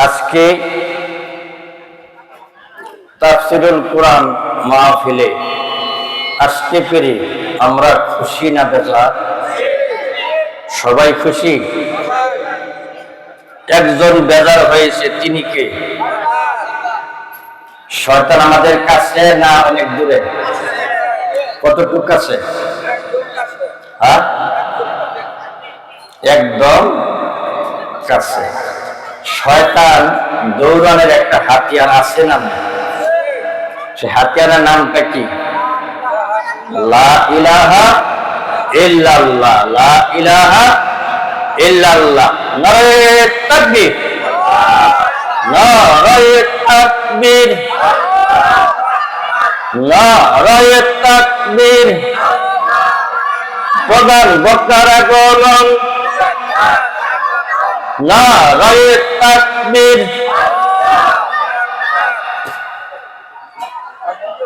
আজকে তাফসীরুল কুরআন মাহফিলে আসতে পেরে আমরা খুশি না বেজার? সবাই খুশি। একজন বেজার হয়েছে, তিনি কে? শয়তান আমাদের কাছে না অনেক দূরে? কতটুকু কাছে? হ্যাঁ, একদম কাছে। শয়তান দৌড়ানোর একটা হাতিয়ার আছে না? সে হাতিয়ারের নামটা কি? লা ইলাহা ইল্লাল্লাহ। লা ইলাহা ইল্লাল্লাহ। নারে তাকবীর, নারে তাকবীর, নারে তাকবীর। প্রধান বক্তার আগমন, নারে তাকবীর।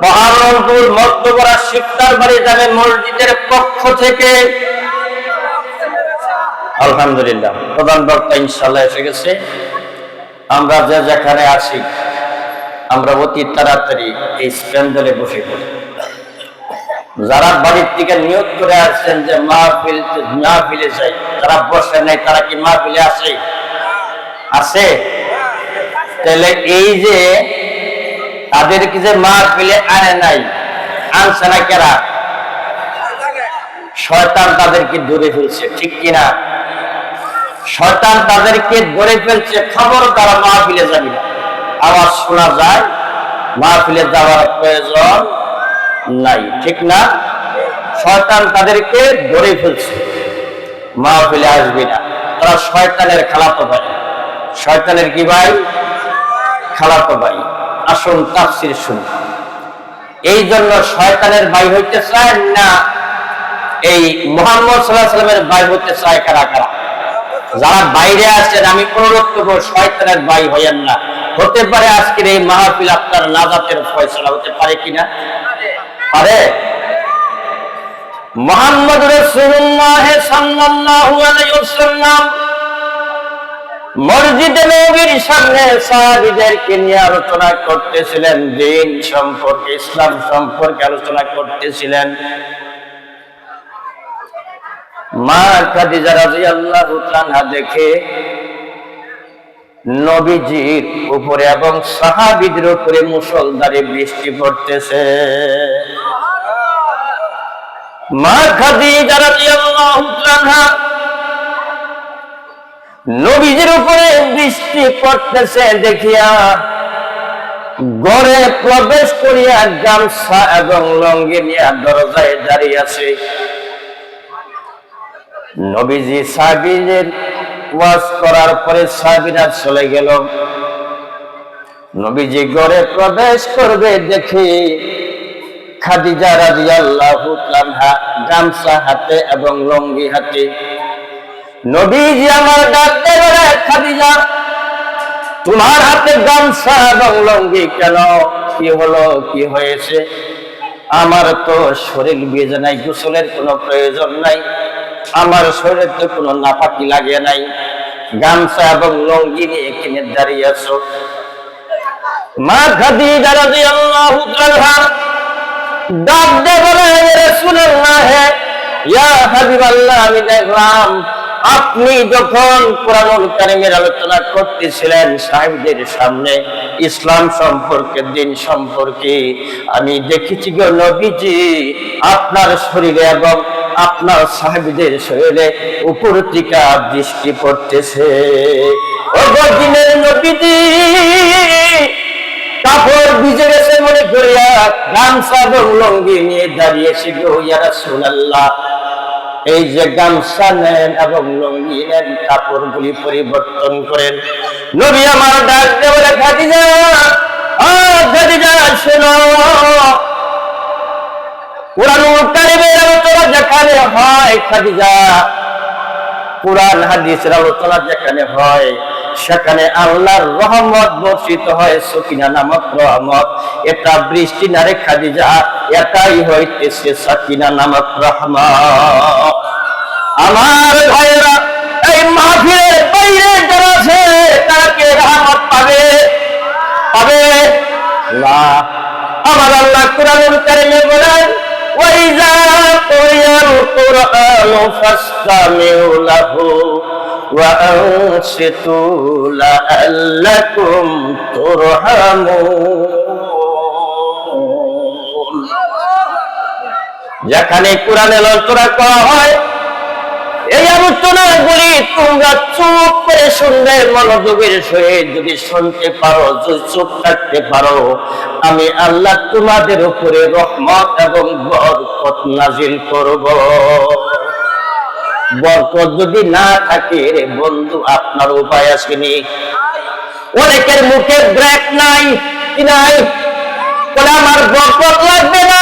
বহরমপুর মধ্যপাড়া শিকদার বাড়ি জামে মসজিদের পক্ষ থেকে আলহামদুলিল্লাহ প্রধান বক্তা ইনশাআল্লাহ এসে গেছে। আমরা যে যেখানে আছি আমরা অতি তাড়াতাড়ি এই প্যান্ডেলে বসে পড়ি। যারা বাড়ির থেকে নিয়ত করে আসছেন যে মাহফিলে যাই, তারা বসে নাই, তারা কি মাহফিলে আসে? আছে? তাহলে এই যে তাদেরকে যে মাহফিলে আনে নাই, আনছে না কেরা? শয়তান তাদেরকে ধরে ফেলছে, ঠিক কিনা? শয়তান তাদেরকে ধরে ফেলছে। খবরদার মাহফিলে যাবি না। আওয়াজ শোনা যায়, মাহফিলে যাওয়ার প্রয়োজন নাই, ঠিক না? শয়তান তাদেরকে ধরে ফেলছে, মাহফিলে আসবি না। তারা শয়তানের খালাতো ভাই। শয়তানের কি ভাই? খালাতো ভাই। আসুন তাফসীর শুনি। এই জন্য শয়তানের ভাই হইতে চায় না, এই মুহাম্মদ সাল্লাল্লাহু আলাইহি ওয়াসাল্লামের ভাই হইতে চায় কারা কারা? যারা বাইরে আছেন, আমি অনুরোধ করব শয়তানের ভাই হইয়েন না। হতে পারে আজকের এই মাহফিল আপনার নাজাতের ফয়সালা হতে পারে কিনা? পারে। মুহাম্মদ রাসূলুল্লাহ সাল্লাল্লাহু আলাইহি ওয়াসাল্লাম মসজিদে নববীর সামনে সাহাবীদেরকে নিয়ে আলোচনা করতেছিলেন, দ্বীন সম্পর্কে, ইসলাম সম্পর্কে আলোচনা করতেছিলেন। মা খাদিজা রাদিয়াল্লাহু তাআলা দেখে নবীজির উপরে এবং সাহাবীদের উপরে মুষলধারে বৃষ্টি পড়তেছে। মা খাদিজা রাদিয়াল্লাহু তাআলা নবীজির উপরে বৃষ্টি পড়তেছে দেখিয়া ঘরে প্রবেশ করিয়া গামছা এবং লুঙ্গি নিয়ে দরজায় দাঁড়িয়ে আছে। নবীজি সাহাবীদের ওয়াজ করার পরে সাহাবীরা চলে গেল। নবীজি ঘরে প্রবেশ করবে দেখে খাদিজা রাদিয়াল্লাহু তাআলা গামছা হাতে এবং লুঙ্গি হাতে। নবীজি আমার ডাকতে বলে, খাদিজা তোমার হাতে গামছা এবং লুঙ্গি কেন? কি হলো, কি হয়েছে? আমার তো শরীর ভিজে নাই, গোসলের কোনো প্রয়োজন নাই, আমার শরীরে তো কোনো নাপাকি লাগে নাই, গামছা এবং লুঙ্গি নিয়ে কিনে দাঁড়িয়ে আছো। মা খাদিজা রাদিয়াল্লাহু তাআলা ডাকতে বলে, রাসূলুল্লাহ ইয়া হাবিবাল্লাহ, আমি দেখলাম আপনি যখন কোরআনুল কারীমের আলোচনা করতেছিলেন সাহাবীদের সামনে ইসলাম সম্পর্কে, দ্বীন সম্পর্কে, আমি দেখেছি গো নবীজি আপনার শরীরে এবং আপনার সাহাবীদের শরীরে উপর থেকে বৃষ্টি পড়তেছে। ও দিনের নবীজি কাপড় ভিজে গেছে মনে করিয়া গামছা এবং লুঙ্গি নিয়ে দাঁড়িয়েছি গো ইয়া রাসূলুল্লাহ। এই যে গামছা নেন এবং লুঙ্গি নেন, কাপড়গুলি পরিবর্তন করেন। নবী আমার ডাক দিয়ে বলে, খাদিজা, খাদিজা শোনো, কুরআনুল কারীমের আলোচনা যেখানে হয় খাদিজা, কুরআন হাদিসের আলোচনা যেখানে হয় সেখানে আল্লাহর রহমত বর্ষিত হয়, সকিনা নামক রহমত। এটা বৃষ্টি না রে খাদিজা, এটাই হইতেছে সকিনা নামক রহমত। আমার ভাইরা, এই মাহফিলের বাইরে যারা আছে তাকে রহমত কারিমে বলেন ওয়াইযা কুরিয়াল কুরআনু ফাসতামিউ লাহু ওয়া আনসিতু লাআল্লাকুম তুরহামুন। যেখানে কোরআনের আলোচনা করা হয় এই আলোচনাগুলি তোমরা চুপ করে শুনবে, মনোযোগের সহিত যদি শুনতে পারো, যদি চুপ থাকতে পারো, আমি আল্লাহ তোমাদের উপরে রহমত এবং বরকত নাজিল করব। বরকত যদি না থাকে রে বন্ধু, আপনার উপায় আসেনি। অনেকের মুখে ব্রেক নাই, কি নাই, বলে আমার বরকত লাগবে না,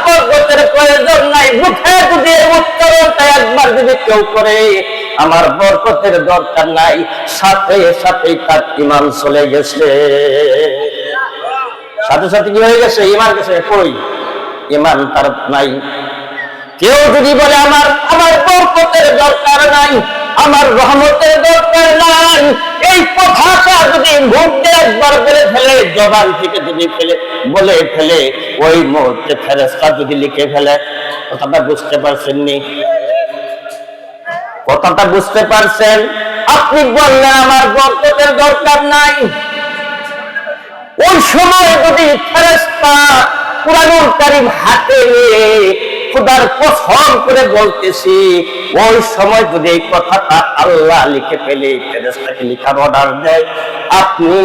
বরকতের প্রয়োজন নাই। মুখে যদি উচ্চারণটা একবার যদি কেউ করে আমার বরকতের দরকার নাই, সাথে সাথেই তার ঈমান চলে গেছে। সাথে সাথে কি হয়ে গেছে? ঈমান গেছে। কই ঈমান তার নাই। কেউ যদি বলে আমার বরকতের দরকার নাই, আমার রহমতের দরকার নাই, এই কথাটা যদি মুখে একবার বলে ফেলে, জবান থেকে যদি বলে ফেলে, ওই মুহূর্তে ফেরেশতা যদি লিখে ফেলে। কথাটা বুঝতে পারছেননি? কথাটা বুঝতে পারছেন? আপনি বললেন আমার বরকতের দরকার নাই, ওই সময় যদি ফেরেশতা কুরআনুল কারীম হাতে নিয়ে খোদার কসম করে বলতেছি, ওই সময় যদি এই কথাটা আল্লাহ লিখে ফেলে, ফেরেশতাকে লেখার অর্ডার দেয়, আপনি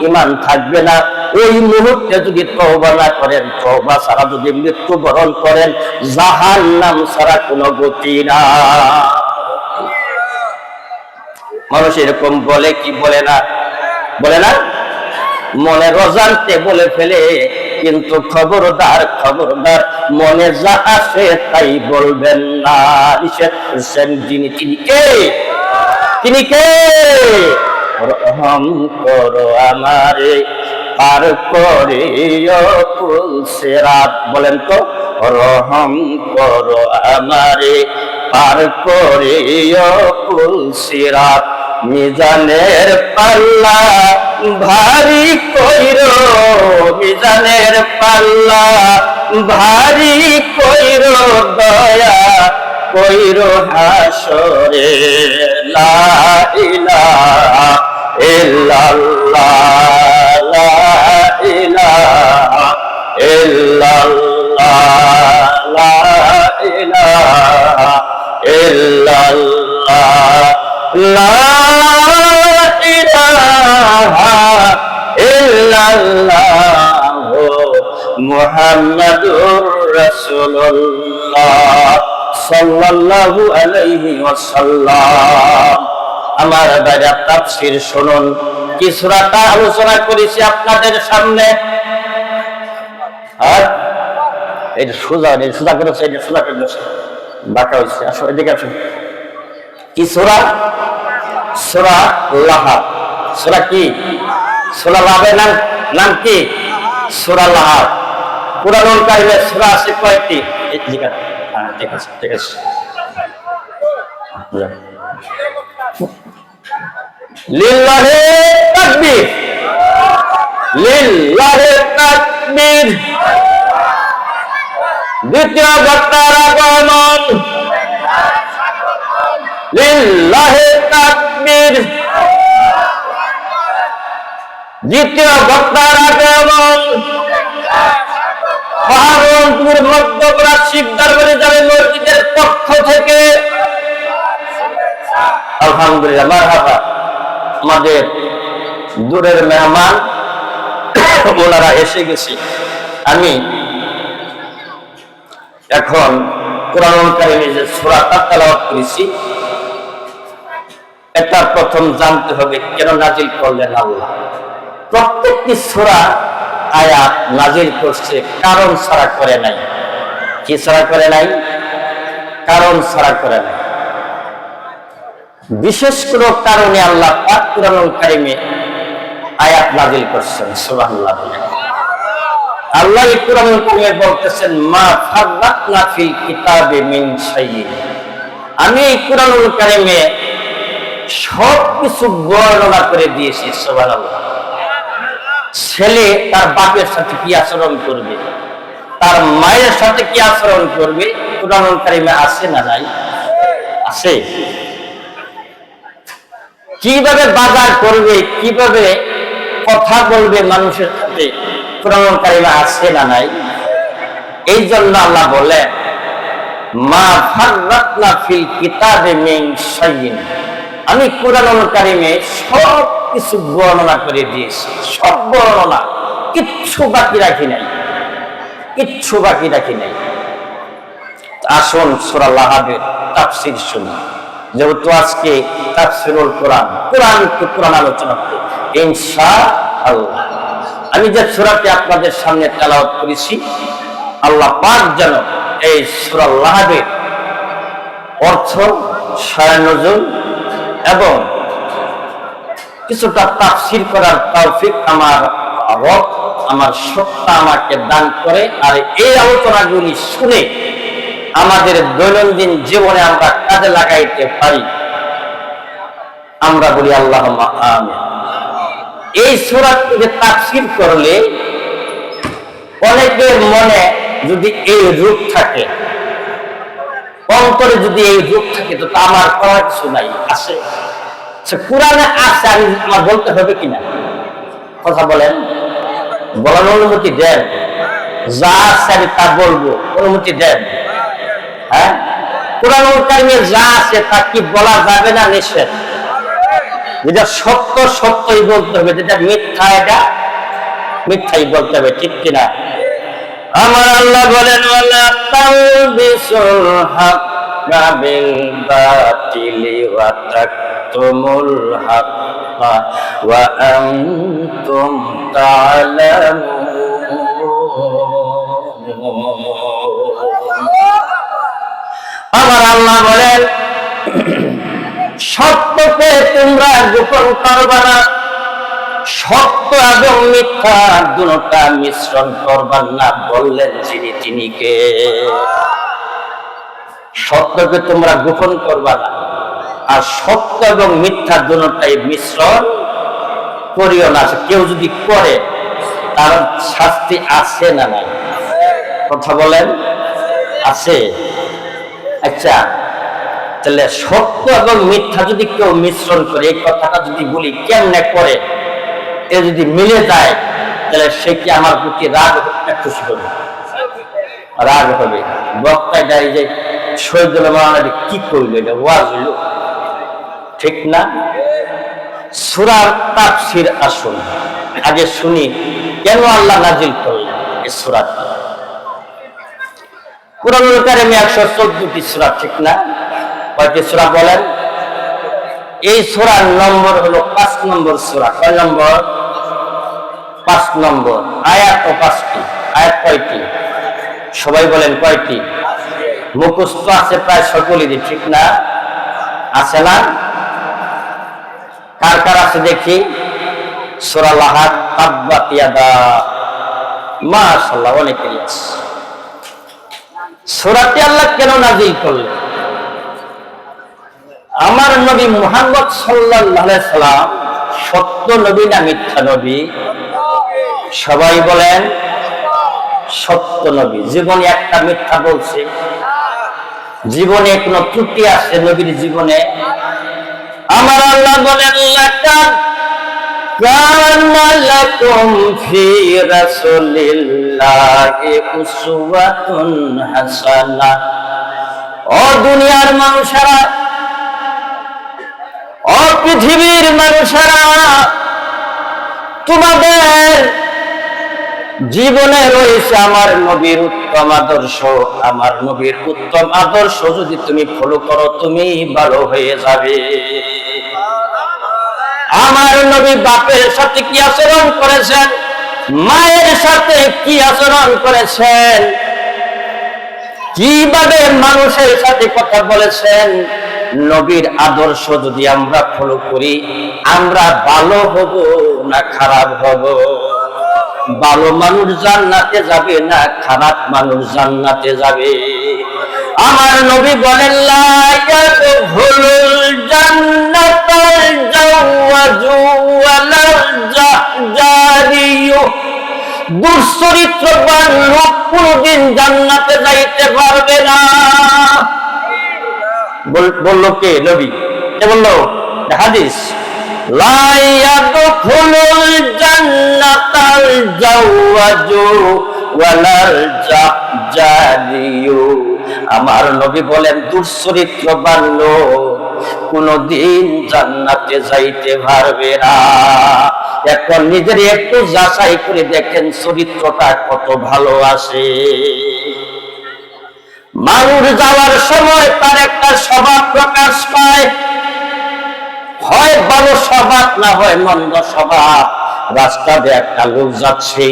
ঈমান থাকবে না। ওই মুহূর্তে যদি তওবা না করেন, তওবা ছাড়া যদি মৃত্যুবরণ করেন, জাহান্নাম ছাড়া কোনো গতি না। মানুষ এরকম বলে কি বলে না? বলে না? মনে রজানতে বলে ফেলে, কিন্তু খবরদার খবরদার, মনে যা আসে তাই বলবেন না। নিষেধ করেছেন যিনি, তিনি কে? তিনি কে? রহম করো আমারে পার করে কুল সিরাত। বলেন তো, রহম করো আমারে পার করে কুল সিরাত। মিজানের পাল্লা ভারী কইরো, মিজানের পাল্লা ভারী কইরো, দয়া কইরো হাসরে। লা ইলাহা ইল্লাল্লাহ, লা ইলাহা ইল্লাল্লাহ, লা ইলাহা ইল্লাল্লাহ, লা ইলাহা ইল্লাল্লাহ মুহাম্মাদুর রাসূলুল্লাহ সাল্লাল্লাহু আলাইহি ওয়াসাল্লাম। আমার বাইরে তাফসীর শুনুন, কি সূরাটা আলোচনা করেছি আপনাদের সামনে। আর এটা সোজা করেছে, এটা সোজা করেছে, বাঁকা হয়েছে। আসো এদিকে আসুন। কি সূরা? সূরা লাহাব। সূরা কি? সূরা লাহাবের নাম কি? সূরা লাহাব। কুরআনুল কারীমে সূরা আছে কয়টি? ঠিক আছে, ঠিক আছে, ঠিক আছে। লিল্লাহি তাকবীর, লিল্লাহি তাকবীর। দ্বিতীয় বক্তার আগমন, লিল্লাহি তাকবীর। দ্বিতীয় বক্তার আগমন, পাহাড়পুর মধ্যপ্রাচ্য শিকদার বলে যাবে মসজিদের পক্ষ থেকে। আলহামদুলিল্লাহ, মারহাবা। আমাদের দূরের মেহমান ওনারা এসে গেছে। আমি এখন কুরআনুল কারীমে যে সূরাটা তেলাওয়াত করেছি, এটা প্রথম জানতে হবে কেন নাজিল করলেন আল্লাহ। প্রত্যেকটি সূরা আয়াত নাজিল করছে কারণ ছাড়া করে নাই। কি ছাড়া করে নাই? কারণ ছাড়া করে নাই। বিশেষ কোন কারণে আল্লাহ পাক কুরআনুল কারীমে আয়াত নাজিল করছেন। সুবহানাল্লাহ। আল্লাহ কুরআনুল কারীমে বলতেছেন, মা ফাররাতনা ফিল কিতাবি মিন শাইইন। আমি কুরআনুল কারীমে সবকিছু বর্ণনা করে দিয়েছি। সুবহানাল্লাহ। ছেলে তার বাপের সাথে কি আচরণ করবে, তার মায়ের সাথে কি আচরণ করবে কুরআনুল কারীমে আছে না নাই? আছে। কিভাবে বাজার করবে, কিভাবে কথা বলবে মানুষের সাথে কুরআনুল কারীমে আছে না নাই? এই জন্য আল্লাহ বলে মা ফাররাতনা ফিল কিতাবে মিন শাইইন, আমি কুরআনুল কারীমে সব কিছু বর্ণনা করে দিয়েছি, সব বর্ণনা, কিচ্ছু বাকি রাখি নাই, কিচ্ছু বাকি রাখি নাই। আসুন সূরা লাহাবের তাফসীর শুনি, যেহেতু আজকে তাফসীরুল কোরআন, কোরআন আলোচনা হবে ইনশাআল্লাহ। আমি যে সূরাটি আপনাদের সামনে তেলাওয়াত করেছি, আল্লাহ পাক যেন এই সূরা লাহাবের অর্থ, শায়ে নজুল এবং কিছুটা তাফসীর করার তৌফিক আমার রব, আমার সত্তা আমাকে দান করে। আর এই আলোচনাগুলি শুনে আমাদের দৈনন্দিন জীবনে আমরা কাজে লাগাইতে পারি, আমরা বলি আল্লাহুম্মা আমিন। এই সূরাটিকে তাফসীর করলে অনেকের মনে যদি এই রূপ থাকে, অন্তরে যদি এই রূপ থাকে, তো আমার করার কিছু নাই। আছে, কোরআনে আছে, আমি আমার বলতে হবে কিনা? কথা বলেন, বলার অনুমতি দেন? যা আছে আমি তা বলবো, অনুমতি দেন? হ্যাঁ, কুরআনুল কারীমে যা আছে তা কি বলা যাবে না নিষেধ? যেটা সত্য সত্যই বলতে হবে, যেটা মিথ্যা এটা মিথ্যাই বলতে হবে, ঠিক কিনা? আমার আল্লাহ বলেন ওয়ালা তালবিসুল হাক্কা বিল বাতিলি ওয়া তাকতুমুল হাক্কা ওয়া আনতুম তা'লামুন। আমার আল্লাহ বলেন সত্যকে তোমরা গোপন করবা না, সত্য এবং মিথ্যা দুটোটা মিশ্রণ করবা না। বললেন যিনি, তিনি কে? সত্যকে তোমরা গোপন করবা না, আর সত্য এবং মিথ্যা দুটোটাই মিশ্রণ করিও না। কেউ যদি করে তার শাস্তি আছে না নাই? কথা বলেন, আছে? আচ্ছা, তাহলে সত্য এবং মিথ্যা যদি কেউ মিশ্রণ করে, এই কথাটা যদি বলি কেমনে করে, এ যদি মিলে যায়, তাহলে সে কি আমার প্রতি রাগ হবে, খুশি হবে? রাগ হবে। বক্তা এই যে শহীদুল মাওলানা কি করলো, এটা ওয়াজ হইল, ঠিক না? সূরার তাফসীর আসুন আগে শুনি, কেন আল্লাহ নাজিল করলেন এই সূরাটি। কুরআনুল কারীমে 114টি সূরা, ঠিক না? কয়টি সূরা বলেন? এই সূরার নম্বর হলো 5 নম্বর সূরা। কয় নম্বর? 5 নম্বর। আয়াত 5টি। আয়াত কয়টি? সবাই বলেন কয়টি? মুখস্থ আছে প্রায় সকলেরই, ঠিক না? আছে না? কার কার আছে দেখি? সূরা লাহাব, তাব্বাত ইয়াদা, মাশাআল্লাহ, অনেকেরই আছে। সূরাটি আল্লাহ কেন নাযিল করলেন? আমার নবী মুহাম্মদ সাল্লাল্লাহু আলাইহি সাল্লাম সত্য নবী না মিথ্যা নবী? সবাই বলেন সত্য নবী। জীবনে একটা মিথ্যা বলছে? জীবনে কোনো ত্রুটি আছে নবীর জীবনে? আমার আল্লাহ বলেন লাকাদ কানা লাকুম ফি রাসূলিল্লাহি উসওয়াতুন হাসানাহ। ও দুনিয়ার মানুষেরা, ও পৃথিবীর মানুষেরা, তোমাদের জীবনে রয়েছে আমার নবীর উত্তম আদর্শ। আমার নবীর উত্তম আদর্শ যদি তুমি ফলো করো, তুমি ভালো হয়ে যাবে। আমার নবী বাপের সাথে কি আচরণ করেছেন, মায়ের সাথে কি আচরণ করেছেন, কিভাবে মানুষের সাথে কথা বলেছেন, নবীর আদর্শ যদি আমরা ফলো করি, আমরা ভালো হব না খারাপ হব? ভালো মানুষ জান্নাতে যাবে না খারাপ মানুষ জান্নাতে যাবে? আমার নবী বলেন লা ইয়াদখুলুল জান্নাতাল জাওয়াজু ওয়ালাল জারিয়ু দুশ্চরিত্রবান লোক কোনদিন জান্নাতে যাইতে পারবে না। বললো কে? নবী। কে বললো? হাদিস। লা ইয়াদখুলুল জান্নাতাল জাওয়াজু ওয়ালাল জাহজালিয়ু। আমার নবী বলেন দুশ্চরিত্রবান লোক কোনদিন জান্নাতে যাইতে পারবে না। এখন নিজের একটু যাচাই করে দেখেন চরিত্রটা কত ভালো আছে। মানুষ যাওয়ার সময় তার একটা স্বভাব প্রকাশ পায়, হয় ভালো স্বভাব না হয় মন্দ স্বভাব। রাস্তা দিয়ে একটা লোক যাচ্ছে,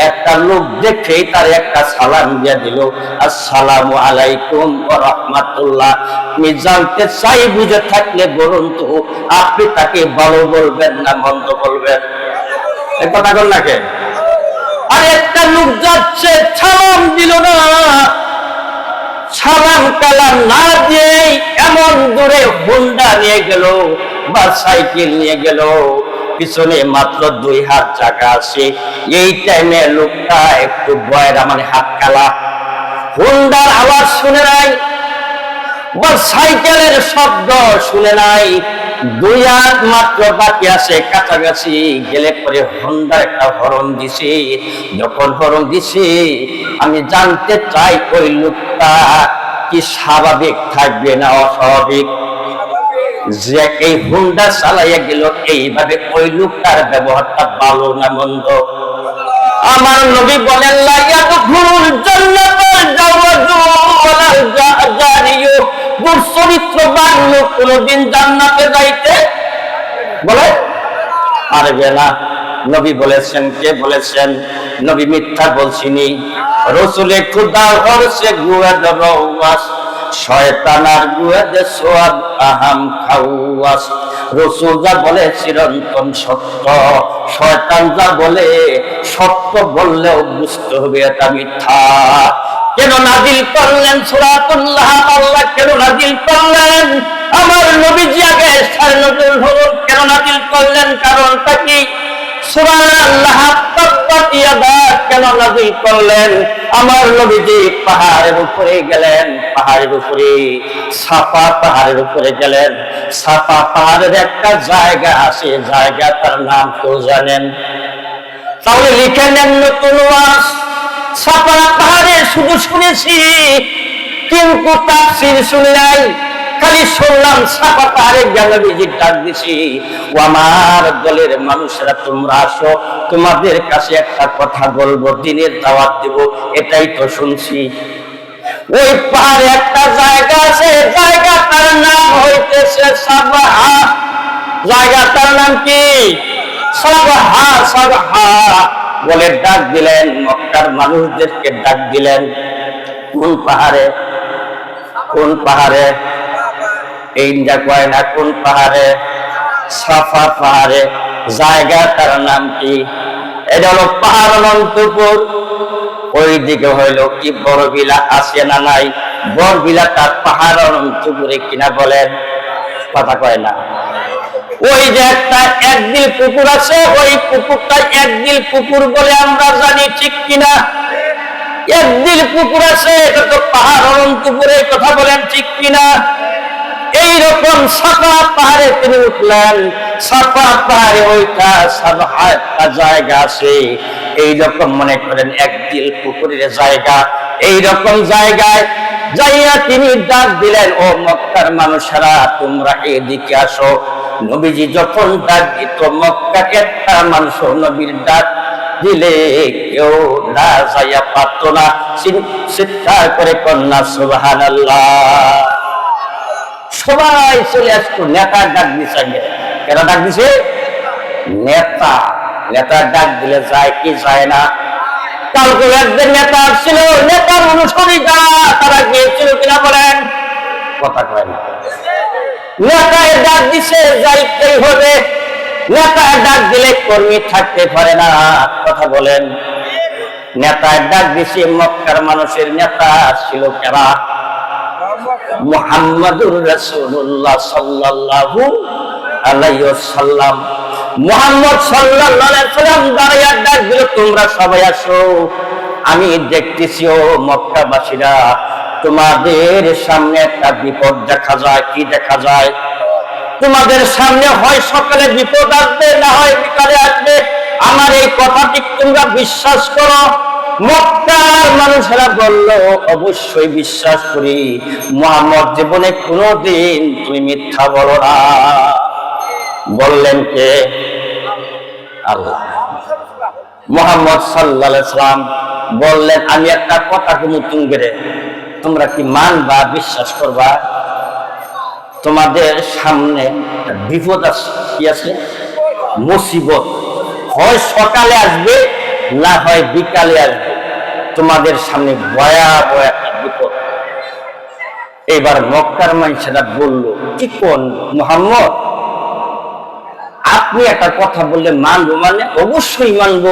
একটা লোক দেখেই তার একটা সালাম দিয়ে দিল, আসসালামু আলাইকুম ওয়া রাহমাতুল্লাহ। আমি জানতে চাই, বুঝে থাকলে বলুন তো আপনি তাকে ভালো বলবেন না মন্দ বলবেন? এই কথা বল না কে? আর একটা লোক যাচ্ছে, সালাম দিল না, সালাম কালাম না দিয়ে এমন দূরে হোন্ডা নিয়ে গেল বা সাইকেল নিয়ে গেল, পিছনে মাত্র 2 হাত চাকা আছে। এই টাইমে লোকটা একটু বয়রা, মানে হাত কালা, হোন্ডার আওয়াজ শুনে নাই বা সাইকেলের শব্দ শুনে নাই। 2 হাত মাত্র বাকি আছে, কাছাকাছি গেলে পরে হোন্ডা একটা হরন দিছে। যখন হরন দিছে, আমি জানতে চাই ওই লোকটা কি স্বাভাবিক থাকবে না অস্বাভাবিক? যে এই হোন্ডা চালাইয়া গেল এইভাবে, ওই লোকটার ব্যবহারটা ভালো না মন্দ? আমার নবী বলেন লা ইয়াদখুলুল জান্নাতাল জাওয়াজু ওয়ালাল জাহজালিয়ু। দুশ্চরিত্রবান লোক কোনদিন জান্নাতে যাইতে বলে পারবে না। নবী বলেছেন। কে বলেছেন? নবী মিথ্যা বলছিনি। রাসূলে খুদা হরসে গুয়াদ রওয়াস, শয়তানার গুয়াদে সোয়াদ আহাম খাওয়াস। রাসূল যা বলে চিরন্তন সত্য, শয়তান যা বলে সত্য বললেও বুঝতে হবে এটা মিথ্যা। কেন নাজিল করলেন সূরাতুল্লাহ? আল্লাহ কেন নাজিল করলেন? আমার নবীজি আগে সাড়ে নজর হলো, কেন নাজিল করলেন? কারণটা কি? সূরা আল-লাহব তাব্বাত ইয়াদা কেন নাজিল করলেন? আমার নবীজি পাহাড়ের উপরে গেলেন, পাহাড়ের উপরে সাফা পাহাড়ের উপরে গেলেন। সাফা পাহাড়ের একটা জায়গা আছে, জায়গাটার নাম কেউ জানেন? তাহলে লিখে নেন নতুন ওয়াজ। সাফা পাহাড়ে শুধু শুনেছি, কিন্তু তাফসীর শুনি নাই, খালি শুনলাম সাফা পাহাড়ে গেলে নবীজি ডাক দিছি, ও আমার দলের মানুষরা তোমরা আসো, তোমাদের কাছে একটা কথা বলবো, দ্বীনের দাওয়াত দেব। এটাই তো শুনছি। ওই পাহাড়ে একটা জায়গা আছে, জায়গাটার নাম হইতেছে সাবহা। জায়গাটার নাম কি? সাবহা। সাবহা বলে ডাক দিলেন, মক্কার মানুষদেরকে ডাক দিলেন। কোন পাহাড়ে? কোন পাহাড়ে? এইটা কয় না, কোন পাহাড়ে? সাফা পাহাড়ে। জায়গাটার নাম কি? এটা হলো পাহাড় অনন্তপুর। ওই দিকে হইল কি বড়বিলা আছে না নাই? বড়বিলাটা পাহাড় অনন্তপুরে কিনা বলেন? কথা কয় না। ওই যে একটা একদিল পুকুর আছে, ওই পুকুরটা একদিল পুকুর বলে আমরা জানি, ঠিক কিনা? একদিল পুকুর আছে, এটা তো পাহাড় অনন্তপুরে, কথা বলেন ঠিক কিনা? এইরকম সাফা পাহাড়ে তিনি উঠলেন। সাফা পাহাড়ে ওইটা সাবহা একটা জায়গা আছে, এইরকম মনে করেন একদিল পুকুরের জায়গা। এইরকম জায়গায় যাইয়া তিনি ডাক দিলেন, ও মক্কার মানুষেরা তোমরা এদিকে আসো। নবীজি যখন ডাক দিত, মক্কার একটা মানুষ নবীর ডাক দিলে কেউ না যাইয়া পারত না, চিৎকার করে কন্যা সুবহানাল্লাহ। সবাই চলে আসতো। নেতার ডাক দিছে। কেন ডাক দিছে? নেতা। নেতার ডাক দিলে যায় কি যায় না? কালকে একজন নেতা ছিল, নেতার অনুসারীরা তারা গিয়েছিল কিনা বলেন? কথা কয় না। নেতায় ডাক দিছে, যাইতেই হবে। নেতায় ডাক দিলে কর্মী থাকতে পারে না, কথা বলেন। নেতায় ডাক দিছে, মক্কার মানুষের নেতা ছিল কারা? মুহাম্মাদুর রাসূলুল্লাহ সাল্লাল্লাহু আলাইহি ওয়াসাল্লাম। মুহাম্মদ সাল্লাল্লাহু আলাইহি ওয়াসাল্লাম দাঁড়িয়ে ডাক দিল, তোমরা সবাই আসো। আমি দেখতেছি ও মক্কাবাসীরা, তোমাদের সামনে একটা বিপদ দেখা যায়। কি দেখা যায়? তোমাদের সামনে হয় সকালে বিপদ আসবে, না হয় বিকালে আসবে। আমার এই কথাটি তোমরা বিশ্বাস করো? মক্কার মানুষেরা বলল, অবশ্যই বিশ্বাস করি, মুহাম্মদ জীবনে কোনোদিন তুমি মিথ্যা বলো না। বললেন কে? আল্লাহ। মুহাম্মদ সাল্লাল্লাহু আলাইহি ওয়াসাল্লাম বললেন, আমি একটা কথা তুমি তোমরা কি মানবা, বিশ্বাস করবা? তোমাদের সামনে বিপদ আছে। কি আছে? মুসিবত। হয় সকালে আসবে, না হয় বিকালে আসবে। তোমাদের সামনে ভয়াবহ একটা বিপদ। এবার মক্কার মানুষেরা বলল, কি কোন মুহাম্মদ, আপনি একটা কথা বললে মানবো? মানে অবশ্যই মানবো।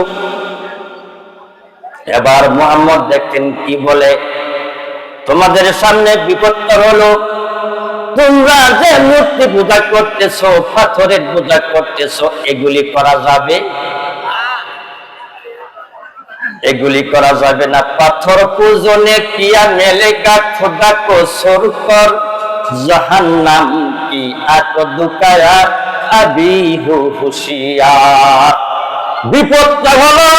এবার মুহাম্মদ দেখেন কি বলে, তোমাদের সামনে বিপদটা হলো, তোমরা যে মূর্তি পূজা করতেছো, পাথরের পূজা করতেছো, এগুলি করা যাবে? এগুলি করা যাবে না। পাথর পূজনে কিয়া মেলেগা খোদা কো সরকর, জাহান্নাম কি আক দুকায়া আবি হুশিয়ার। বিপদটা হলো,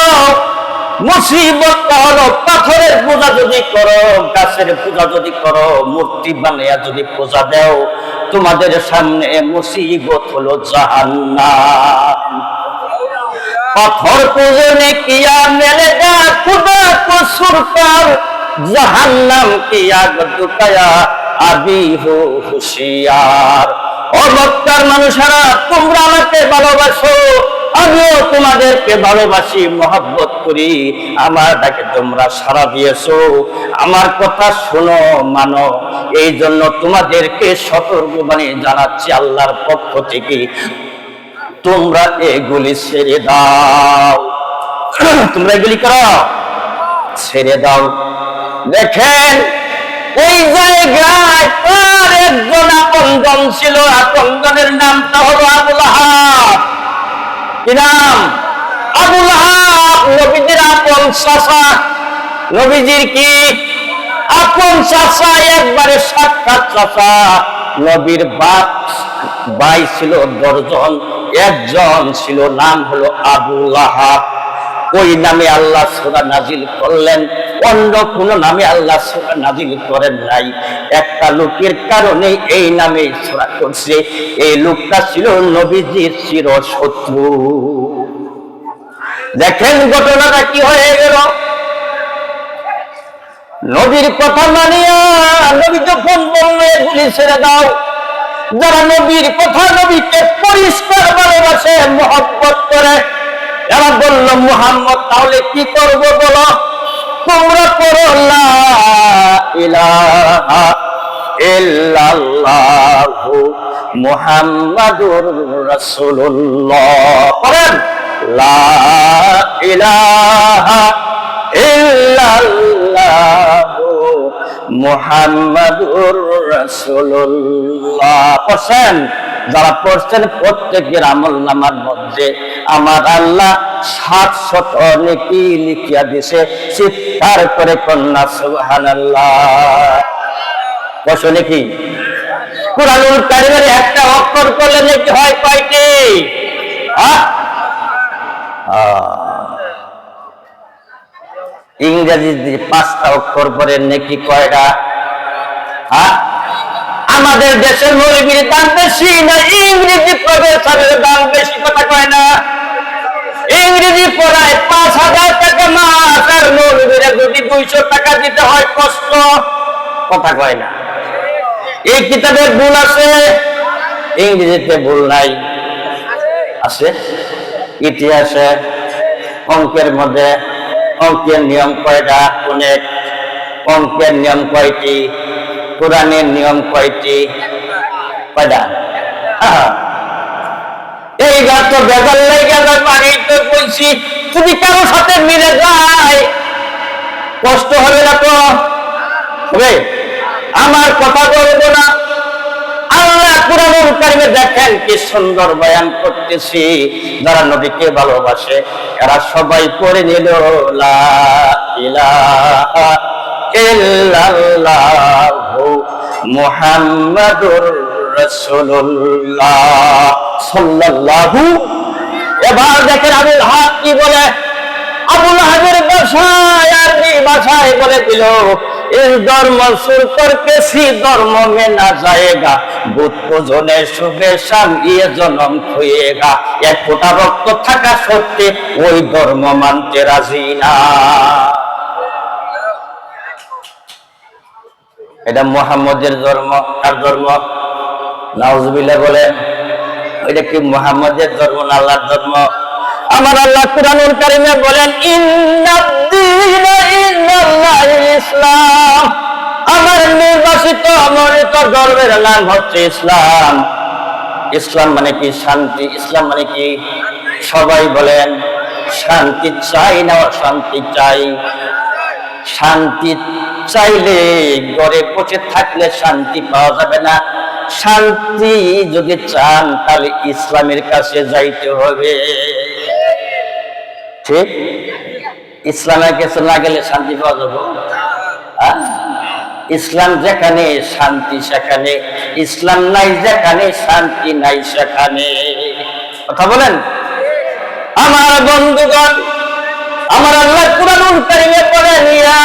মুসিবতটা হলো, পাথরের পূজা যদি করো, গাছের পূজা যদি করো, মূর্তি বানিয়ে যদি পূজা দাও, তোমাদের সামনে মুসিবত হলো জাহান্নাম। পাথর পূজনে কিয়া মেলেগা খুদা কো সুরকার, জাহান্নাম কি আগ দুকায়া আবি হুশিয়ার। ও মক্কার মানুষেরা, তোমরা আমাকে ভালোবাসো, আমিও তোমাদেরকে ভালোবাসি, মহব্বত করি। আমার ডাকে তোমরা সাড়া দিয়েছো, আমার কথা শোনো, মানো। এই জন্য তোমাদেরকে সতর্কবাণী জানাচ্ছি আল্লাহর পক্ষ থেকে, তোমরা এগুলি ছেড়ে দাও। তোমরা এগুলি করো, ছেড়ে দাও। দেখেন ওই জায়গায় তার একজন আপনজন ছিল, আপনজনের নামটা হলো আবু লাহাব। কি নাম? আবু লাহাব, নবীজির আপন চাচা। নবীজির কি আপন চাচা, একবারে সাক্ষাৎ চাচা। নবীর বাপ ভাই ছিল 10 জন, একজন ছিল নাম হলো আবু লাহাব। ওই নামে আল্লাহ সূরা নাজিল করলেন, অন্য কোন নামে আল্লাহ সূরা নাজিল করেন নাই। একটা লোকের কারণে এই নামে সূরা করছে। এই লোকটা ছিল নবীজির চির শত্রু। দেখেন ঘটনাটা কি হয়ে গেল। নবীর কথা মানিয়া নবী যখন বলল এগুলি ছেড়ে দাও, যারা নবীর কথা, নবীকে পরিষ্কার ভালোবাসে, মহব্বত করে, এরা বলল, মুহাম্মদ তাহলে কি করব বলো? তোমরা করো লা ইলাহা ইল্লাল্লাহু মুহাম্মাদুর রাসূলুল্লাহ। করেন লা ইলাহা ইল্লাল্লাহু মুহাম্মাদুর রাসূলুল্লাহ। পড়ছেন? যারা পড়ছেন প্রত্যেকের আমলনামার মধ্যে আমার আল্লাহ 700 নেকি লিখিয়া দিছে। চিৎকার করে কন্যা সুবহানাল্লাহ। কত নেকি? কুরআনুল কারীমের একটা অক্ষর করলে নেকি হয় কয়টি? ইংরেজি 5টা অক্ষর পরে নেকি কয়টা? আমাদের দেশের মৌলবীর দাম বেশি না ইংরেজি প্রফেসরের দাম বেশি? কথা কয় না? ইংরেজি পড়ায় 5,000 টাকা মাস, আর মৌলবীরা যদি 200 টাকা দিতে হয় কষ্ট। কথা কয় না? এই কিতাবের ভুল আছে, ইংরেজিতে ভুল নাই। আছে ইতিহাসে, অঙ্কের মধ্যে অঙ্কের নিয়ম কয়টা? অনেক। অঙ্কের নিয়ম কয়টি? কোরআনের নিয়ম কয়টি? কয়টা? এই গাছ তো বেজাল লেগে যায়, পানি তো বলছি, যদি কারো সাথে মিলে যায় কষ্ট হবে না তো? হবে? আমার কথা বলবো না, আল্লাহ কুরআনুল কারীমে দেখেন কি সুন্দর বয়ান করতেছি, যারা নবীকে ভালোবাসে এরা সবাই পড়ে নিল লা ইলাহা ইল্লাল্লাহু মুহাম্মাদুর রাসূলুল্লাহ সাল্লাল্লাহু। এবার দেখেন আবুল হাব কি বলে, আবুল হাবের ভাষায় আরবি ভাষায় বলে দিল, इस धर्म सुर करके सी धर्म में ना जाएगा, बुत पूजने शुभे शाम ये जन्म खुएगा। एक फोटा रक्त थाका सत्त्वे ওই ধর্ম মানতে রাজি না। এটা মুহাম্মদের ধর্ম, কার ধর্ম? নাউজুবিল্লাহ বলেন। এটা কি মুহাম্মদের ধর্ম না আল্লাহর ধর্ম? আমার আল্লাহ কুরআনুল কারীমে বলেন, ইন্নাদ-দীনা ইনদাল্লাহিল ইসলাম, আমার নির্বাচিত মনোনীত ধর্মের নাম হচ্ছে ইসলাম। ইসলাম মানে কি? শান্তি। ইসলাম মানে কি? সবাই বলেন শান্তি চাই না অশান্তি চাই? শান্তি চাইলে ঘরে বসে থাকলে শান্তি পাওয়া যাবে না। শান্তি যদি চান তাহলে ইসলামের কাছে যাইতে হবে, ঠিক? ইসলামের কাছে না গেলে শান্তি পাওয়া যাবে? ইসলাম যেখানে শান্তি সেখানে, ইসলাম নাই যেখানে শান্তি নাই সেখানে। কথা বলেন আমার বন্ধুগণ। আমার আল্লাহ কুরআনুল কারীমে বলেন, ইয়া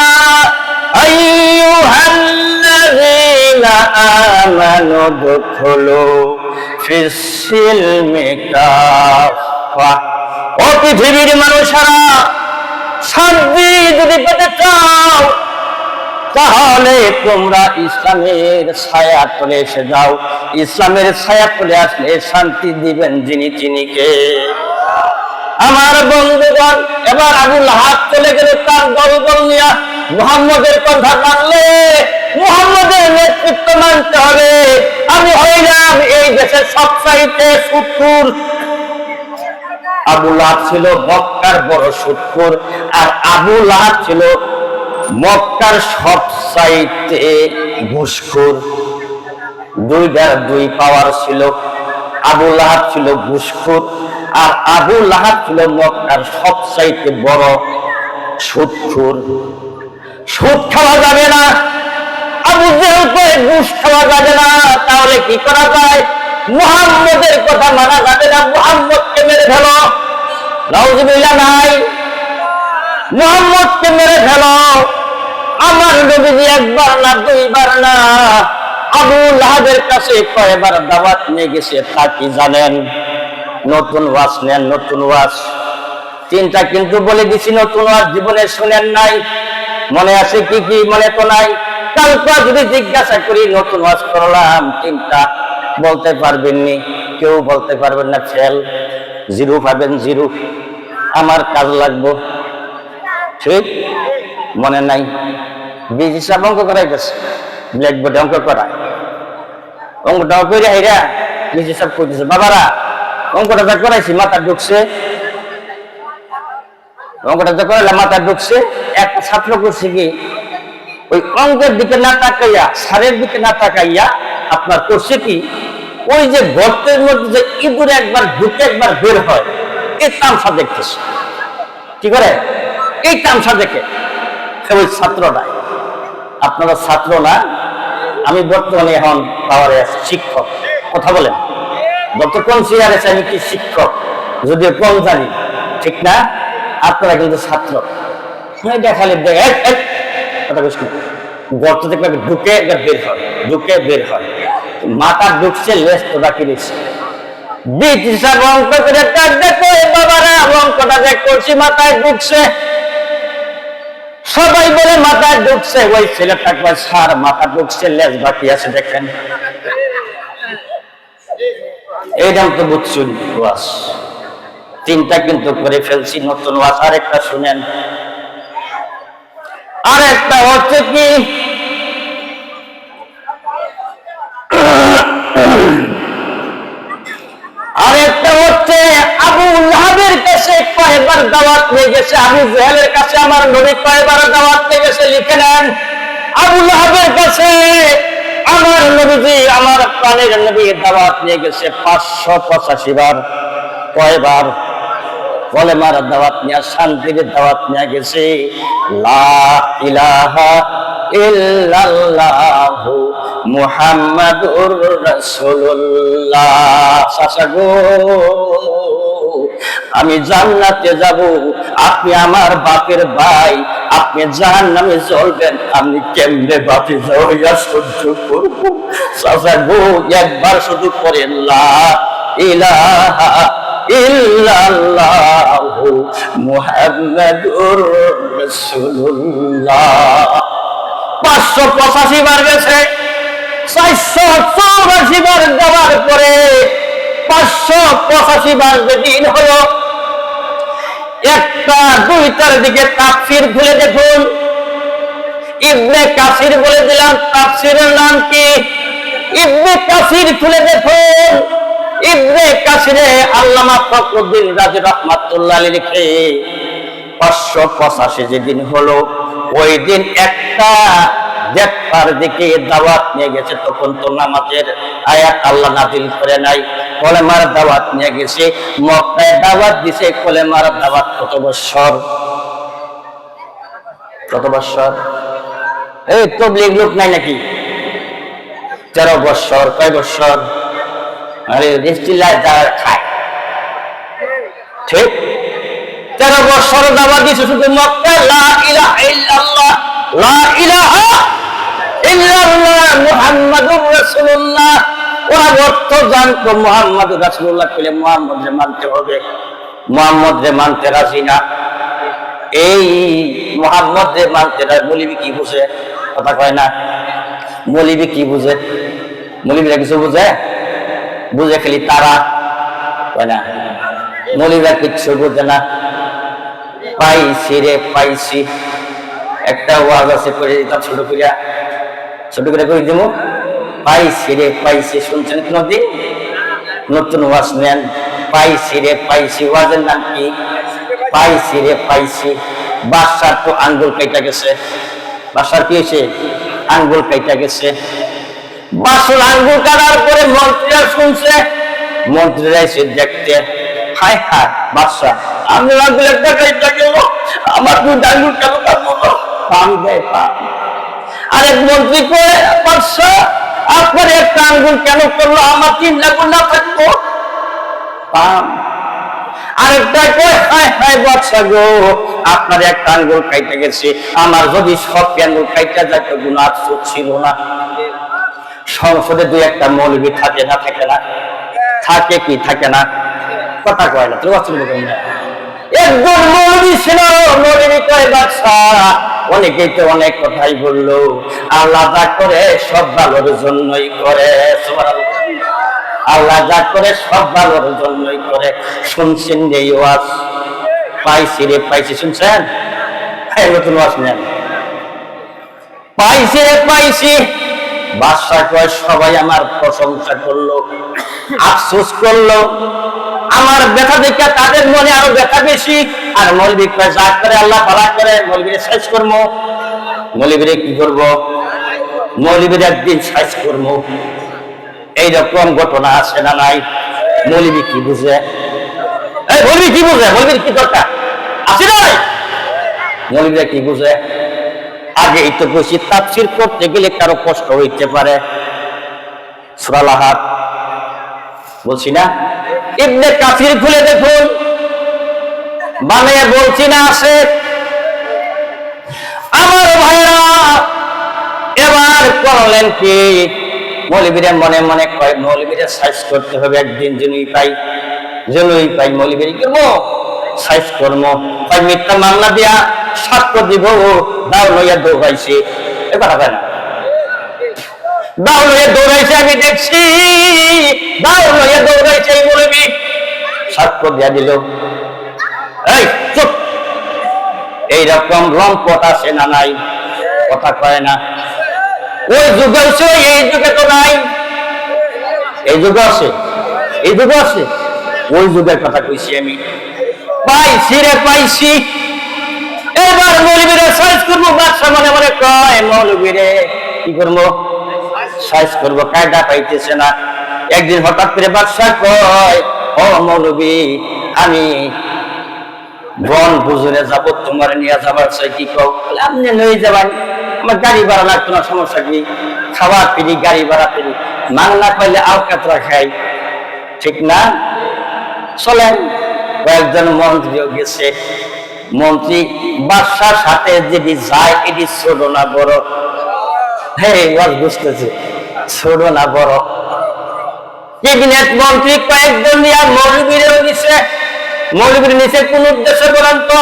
আইয়ুহাল্লাযীনা আমানু দুখুলু ফিস-সিলমি কাফা, ও পৃথিবীর মানুষেরা, শান্তি যদি পেতে চাও তাহলে তোমরা ইসলামের ছায়া তলে এসে যাও। ইসলামের ছায়া তলে আসলে শান্তি দিবেন যিনি তিনিকে। আমার বন্ধুগণ, এবার আবুল হাব চলে গেলে তার দলবল নিয়ে মুহাম্মদের কথা মানলে মুহাম্মদের নেতৃত্ব মানতে হবে। আমি হইলাম এই দেশের সবচাইতে শত্রুর। আবু লাহাব ছিল মক্কার বড় শত্রুর, আর আবু লাহাব ছিল মক্কার সবচাইতে ঘুষখোর। দুইটার দুই পাওয়ার ছিল। আবু লাহাব ছিল ঘুষখোর, আর আবু লাহাব ছিল মক্কার সবচাইতে বড় সুদখোর। সুদ খাওয়া যাবে না, আবু জেহেলকে ঘুষ খাওয়া যাবে না, তাহলে কি করা যায়? মুহাম্মদের কথা মানা যাবে না, মুহাম্মদকে মেরে ফেলো। নাউজুবিল্লাহ নাই, মুহাম্মদকে মেরে ফেলো। আমার নবীজি একবার না দুইবার না আবু লাহাবের কাছে কয়বার দাওয়াত নিয়ে গেছে তা কি জানেন? নতুন ওয়াজ নেন, নতুন ওয়াজ। তিনটা কিন্তু বলে দিছি নতুন ওয়াজ, জীবনে শুনেন নাই। মনে আছে কি কি? মনে তো নাই। কালকে যদি জিজ্ঞাসা করি নতুন ওয়াজ করলাম, তিনটা বলতে পারবেননি, কেউ বলতে পারবেন না। ফেল, জিরো পাবেন, জিরো। আমার কাজ লাগবো, ঠিক? মনে নাই। বিজি সাহেব অঙ্ক করাই গেছে, ব্ল্যাকবোর্ডে অঙ্ক করায়। অঙ্কটা করে হাইরা বিজি সাহেব করতেছে, বাবারা অঙ্কটা যা করাইছি মাথা ঢুকছে, অঙ্কটা যা করাইলাম মাথা ঢুকছে। একটা ছাত্র করছে কি, ওই অঙ্কের দিকে না তাকাইয়া, সারের দিকে না তাকাইয়া আপনার করছে কি, ওই যে গর্তের মধ্যে যে ইঁদুর একবার ঢুকে একবার বের হয়, এই তামসা দেখতেছে। কি করে? এই তামসা দেখে ওই ছাত্রটা। আপনারা ছাত্র না, আমি বর্তমানে এখন পাওয়ারে আছি, শিক্ষক। কথা বলেন, ডক্টর কোন চেয়ারে আছে, আমি কি শিক্ষক, যদিও কম জানি, ঠিক না? আপনারা কিন্তু ছাত্র। দেখালে গর্ত থেকে ঢুকে বের হয়, ঢুকে বের হয়। মাথা ঢুকছে, লেজ তো বাকি দিচ্ছে। অঙ্ক করে দেখো বাবারা, অঙ্কটা যে করছি মাথায় ঢুকছে। সবাই বলে মাথায় ঢুকছে। ওই ছেলেটা কয়, স্যার মাথা ঢুকছে, লেজ বাকি আছে, দেখেন। এইরকম তো বুঝছুন ওয়াজ। তিনটা কিন্তু করে ফেলছি নতুন ওয়াজ। আরেকটা শুনেন। আরেকটা হচ্ছে কি, আরেকটা হচ্ছে আবু লাহাবের কাছে কয়বার দাওয়াত নিয়ে গেছে, আবু জেহেলের কাছে আমার নবী কয়বার দাওয়াত নিয়ে গেছে, লিখে নেন। আবু লাহাবের কাছে আমার নবীজি আমার প্রাণের নবী দাওয়াত নিয়ে গেছে 585 বার। কয়বার? কলেমার দাওয়াত নিয়ে, শান্তির দাওয়াত নিয়ে গেছে। লা ইলাহা ইল্লাল্লাহু মুহাম্মাদুর রাসূলুল্লাহ। চাচা গো, আমি জান্নাতে যাব, আপনি আমার বাপের ভাই, আপনি জাহান্নামে জ্বলবেন, আপনি কেমনে বাপে যাওয়া সহ্য করব? চাচা গো, একবার শুধু করেন লা ইলাহা ইল্লাল্লাহু মুহাম্মাদুর রাসূলুল্লাহ। 585 বার গেছে। 484 বার যাওয়ার পরে 585 বার যেদিন হলো, একটা দুইটার দিকে তাফসীর খুলে দেখুন। ইবনে কাসির বলে দিলাম তাফসীরের নাম কি, ইবনে কাসির খুলে দেখুন। ইবনে কাসিরে আল্লামা ফখরুদ্দীন রাজি রাহমাতুল্লাহ আলাইহি লিখে 585 যেদিন হলো, ওই দিন একটা দেখবার দিকে দাওয়াত নিয়ে গেছে। তখন তো নামাজের আয়াত আল্লাহ নাযিল করে নাই, কলেমার দাওয়াত নিয়ে গেছে। মক্কায় দাওয়াত দিছে, কলেমার দাওয়াত কত বছর? কত বছর? এই তাবলীগ লোক নাই নাকি? 13 বছর। কয় বছর? আরে রেস্টিলায় যারা খায়, ঠিক 13 বছর দাওয়াত দিছে শুধু মক্কায়। লা ইলাহা ইল্লাল্লাহ, লা ইলাহা ইল্লাল্লাহ মুহাম্মাদুর রাসূলুল্লাহ। ওরা অর্থ জানতো মুহাম্মাদুর রাসূলুল্লাহ কইলে মুহাম্মদকে মানতে হবে, মুহাম্মদকে মানতে রাজি না। এই মুহাম্মদকে মানতে রাজি। মৌলবি কি বুঝে? কথা কয় না। মৌলবি কি বুঝে? মৌলবিরা কিছু বুঝে? বুঝে খালি তারা, কয় না। মৌলবিরা কিচ্ছু বুঝে না। পাইছি রে পাইছি, একটা ওয়াজ আছে করে দিতাম ছোট করে করে দিব। পাইছি রে পাইছি, শুনছেন কোনদিন? নতুন ওয়াজ নেন। পাইছি রে পাইছি, ওয়াজের নাম কি? পাইছি রে পাইছি। বাদশার তো আঙ্গুল কাইটা গেছে। বাদশার কি হয়েছে? আঙ্গুল কাইটা গেছে। বাদশার আঙ্গুল কাটার পরে মন্ত্রীরা শুনছে, মন্ত্রীরা এসে দেখতে, হায় হায় বাদশা, আমি আঙ্গুল একটা কাইটা গেল, আমার দুই আঙ্গুল কেন কাটবো না? পাম দেয় পাম। আরেক মন্ত্রী কয়ে, বাদশা আপনার একটা আঙ্গুল কেন করলো, আমার 3 আঙ্গুল না থাকবো? পাম। আরেকটা কয়ে, হায় হায় বাদশা গো, আপনার একটা আঙ্গুল কাইটা গেছে, আমার যদি সব আঙ্গুল কাইটা যাইতো গুনাহ আফসোস ছিল না। সংসদে 2-1টা মৌলবি থাকে না? থাকে না? থাকে কি থাকে না? কথা কয় না। তুই অচল বলেন না। একজন মৌলবি ছিল, মৌলবি কয় বাদশা অনেকেই তো অনেক কথাই বললো, আল্লাহ যা করে সব ভালোর জন্যই করে। আল্লাহ যা করে সব ভালোর জন্যই করে। শুনছেন যে ওয়াজ পাইছি রে পাইছি, শুনছেন? নতুন ওয়াজ নেন। পাইছি রে পাইছি। বাদশা কয় সবাই আমার প্রশংসা করলো, আফসোস করলো, আমার ব্যথা দেখে তাদের মনে আরো ব্যথা বেশি। আর মৌলবি কয় যা করে আল্লাহ ভালো করে, মৌলবিরে শেষ করবো। মৌলবিরে কি করবো? মৌলবির একদিন শেষ করবো। এইরকম ঘটনা আছে না নাই? মৌলবি কি বুঝে? মৌলবি কি বুঝে? মৌলবির কি দরকার আছে না? মৌলবিরা কি বুঝে? আগে এই তো বসি, তাফসীর করতে গেলে কারো কষ্ট হইতে পারে। সূরা আল-আহাদ বলছি না? ইবনে কাসির খুলে দেখুন, বানায় বলছি না আছে। আমার ভাইরা এবার করলেন কি? মৌলবীরা মনে মনে কয় মৌলবীরা সাইজ করতে হবে, একদিন জেনুই পাই মৌলবীরা করবো, সাইজ করবো। কয় মিথ্যা মামলা দিয়া সাক্ষ্য দিব, দাও লইয়া দৌড়াইছে। এবার হবে না, দাও লইয়া দৌড়াইছে, আমি দেখছি দাও লইয়া দৌড়াইছে। এই মৌলবী সাক্ষ্য দিয়া দিল। এই চুপ। এইরকম লম্পট আছে না নাই? কথা কয় না। ওই যুগে আছে, এই যুগে তো নাই। এই যুগে আছে, এই যুগে আছে, ওই যুগের কথা কইছি আমি। পাইছি রে পাইছি। এবার মৌলবীরে সাইজ করবো। বাদশা মনে মনে কয় মৌলবীরে কি করবো? সাইজ করবো, কায়দা পাইতেছে না। একদিন হঠাৎ করে বাদশাহ কয়, ও মৌলবী, আমি বন বুঝুরে যাব, তোমার নিয়ে যাবার চাই, কি কও? আপনি নিয়ে যাবেন, আমার গাড়ি ভাড়া লাগতো না, সমস্যা কি? খাওয়া ফিরি, গাড়ি ভাড়া ফিরি, মাংনা পাইলে আল কাতরা খাই, ঠিক না? চলেন। কয়েকজন মন্ত্রীও গেছে। মন্ত্রী বাদশার সাথে যদি যায়, এটি ছোট না বড়? হ্যাঁ, বুঝতেছে, ছোট না বড়? মন্ত্রী কয়েকজন নিয়ে মৌলবীরেও দিছে। মৌলবীর নিচে কোন উদ্দেশ্যে বলেন তো?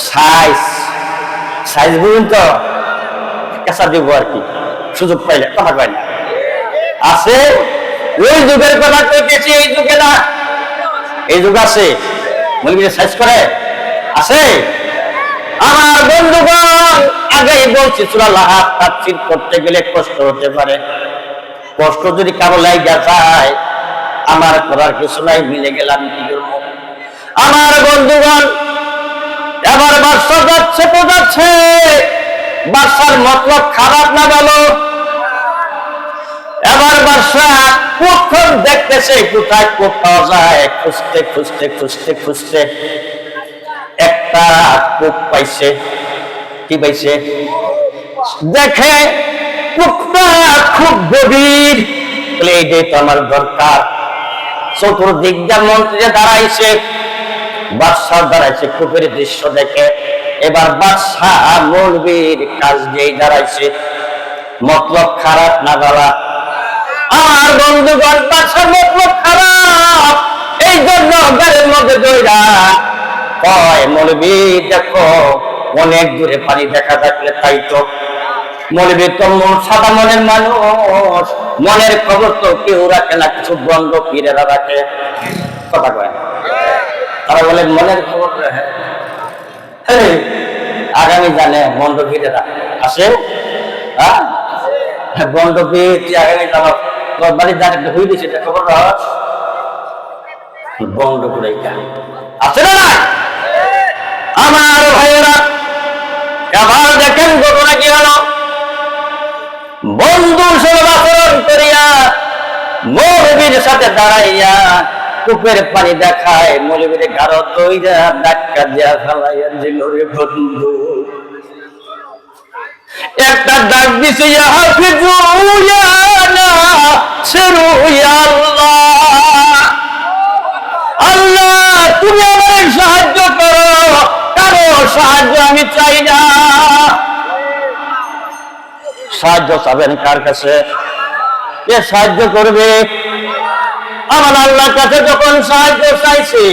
সাইজ, সাইজ বুঝুন তো, কেঁচা দিব আর কি, সুযোগ পাইলে। কথা কয় না, আছে ওই যুগের কথা কইতেছি, এই যুগে না। এই যুগ আছে মৌলবীরে সাইজ করে, আছে। আমার বন্ধুগণ, আগেই বলছি সূরা লাহাব তাফসীর করতে গেলে কষ্ট হতে পারে। কষ্ট যদি কারো লাগা যায়, আমার করার কিছু নাই, মিলে গেলাম, কি করবো? আমার বন্ধুগণ, এবার বাদশা যাচ্ছে তো যাচ্ছে, বাদশার মতলব খারাপ না বলো। এবার বাদশা কখন দেখতেছে কোথায় কূপ পাওয়া যায়, খুঁজতে খুঁজতে খুঁজতে খুঁজতে একটা কূপ পাইছে। কি পাইছে? দেখে কূপটা খুব গভীর, বলে এইটাই তো আমার দরকার। চতুর্দিক দিয়ে মন্ত্রী দাঁড়াইছে, বাদশাহ দাঁড়াইছে কূপের দৃশ্য দেখে। এবার বাদশাহ মৌলবীর কাজ দিয়েই দাঁড়াইছে, মতলব খারাপ না বলা। আমার বন্ধুগণ, বাদশার মতলব খারাপ, এই জন্য গাড়ির মধ্যে দৌড়া কয়, মৌলবী দেখো, অনেক দূরে পানি দেখা থাকলে তাই তো। মৌলবী তো সাদা মনের মানুষ, মনের খবর তো কেউ রাখে না, কিছু বন্ধ পীরেরা রাখে। কথা কয়, তারা বলে মনের খবর রাখে। আগামী জানে বন্ধ পীরেরা আছে, হ্যাঁ, বন্ধ পীর আগামী জানো, তোর বাড়ি জানে হয়ে দিচ্ছে, এটা খবর রহস বন্ধ করে আছে না? আমার ভাইয়েরা, এবার দেখেন ঘটনা কি হলো। বন্ধুর সঙ্গে আচরণ করিয়া মৌলবীর সাথে দাঁড়াইয়া কূপের পানি দেখায়, মৌলবীর গাঢ় দইরা ধাক্কা দিয়া ফেলাইয়া দিল। রে বন্ধু, একটা ডাক দিছে, ইয়া হাফিজু ইয়া নাসিরু ইয়া আল্লাহ, আল্লাহ তুমি আমাকে সাহায্য করো, কারো সাহায্য আমি চাই না। সাহায্য চাবেন কার কাছে? কে সাহায্য করবে? আমার আল্লাহর কাছে যখন সাহায্য চাইছে,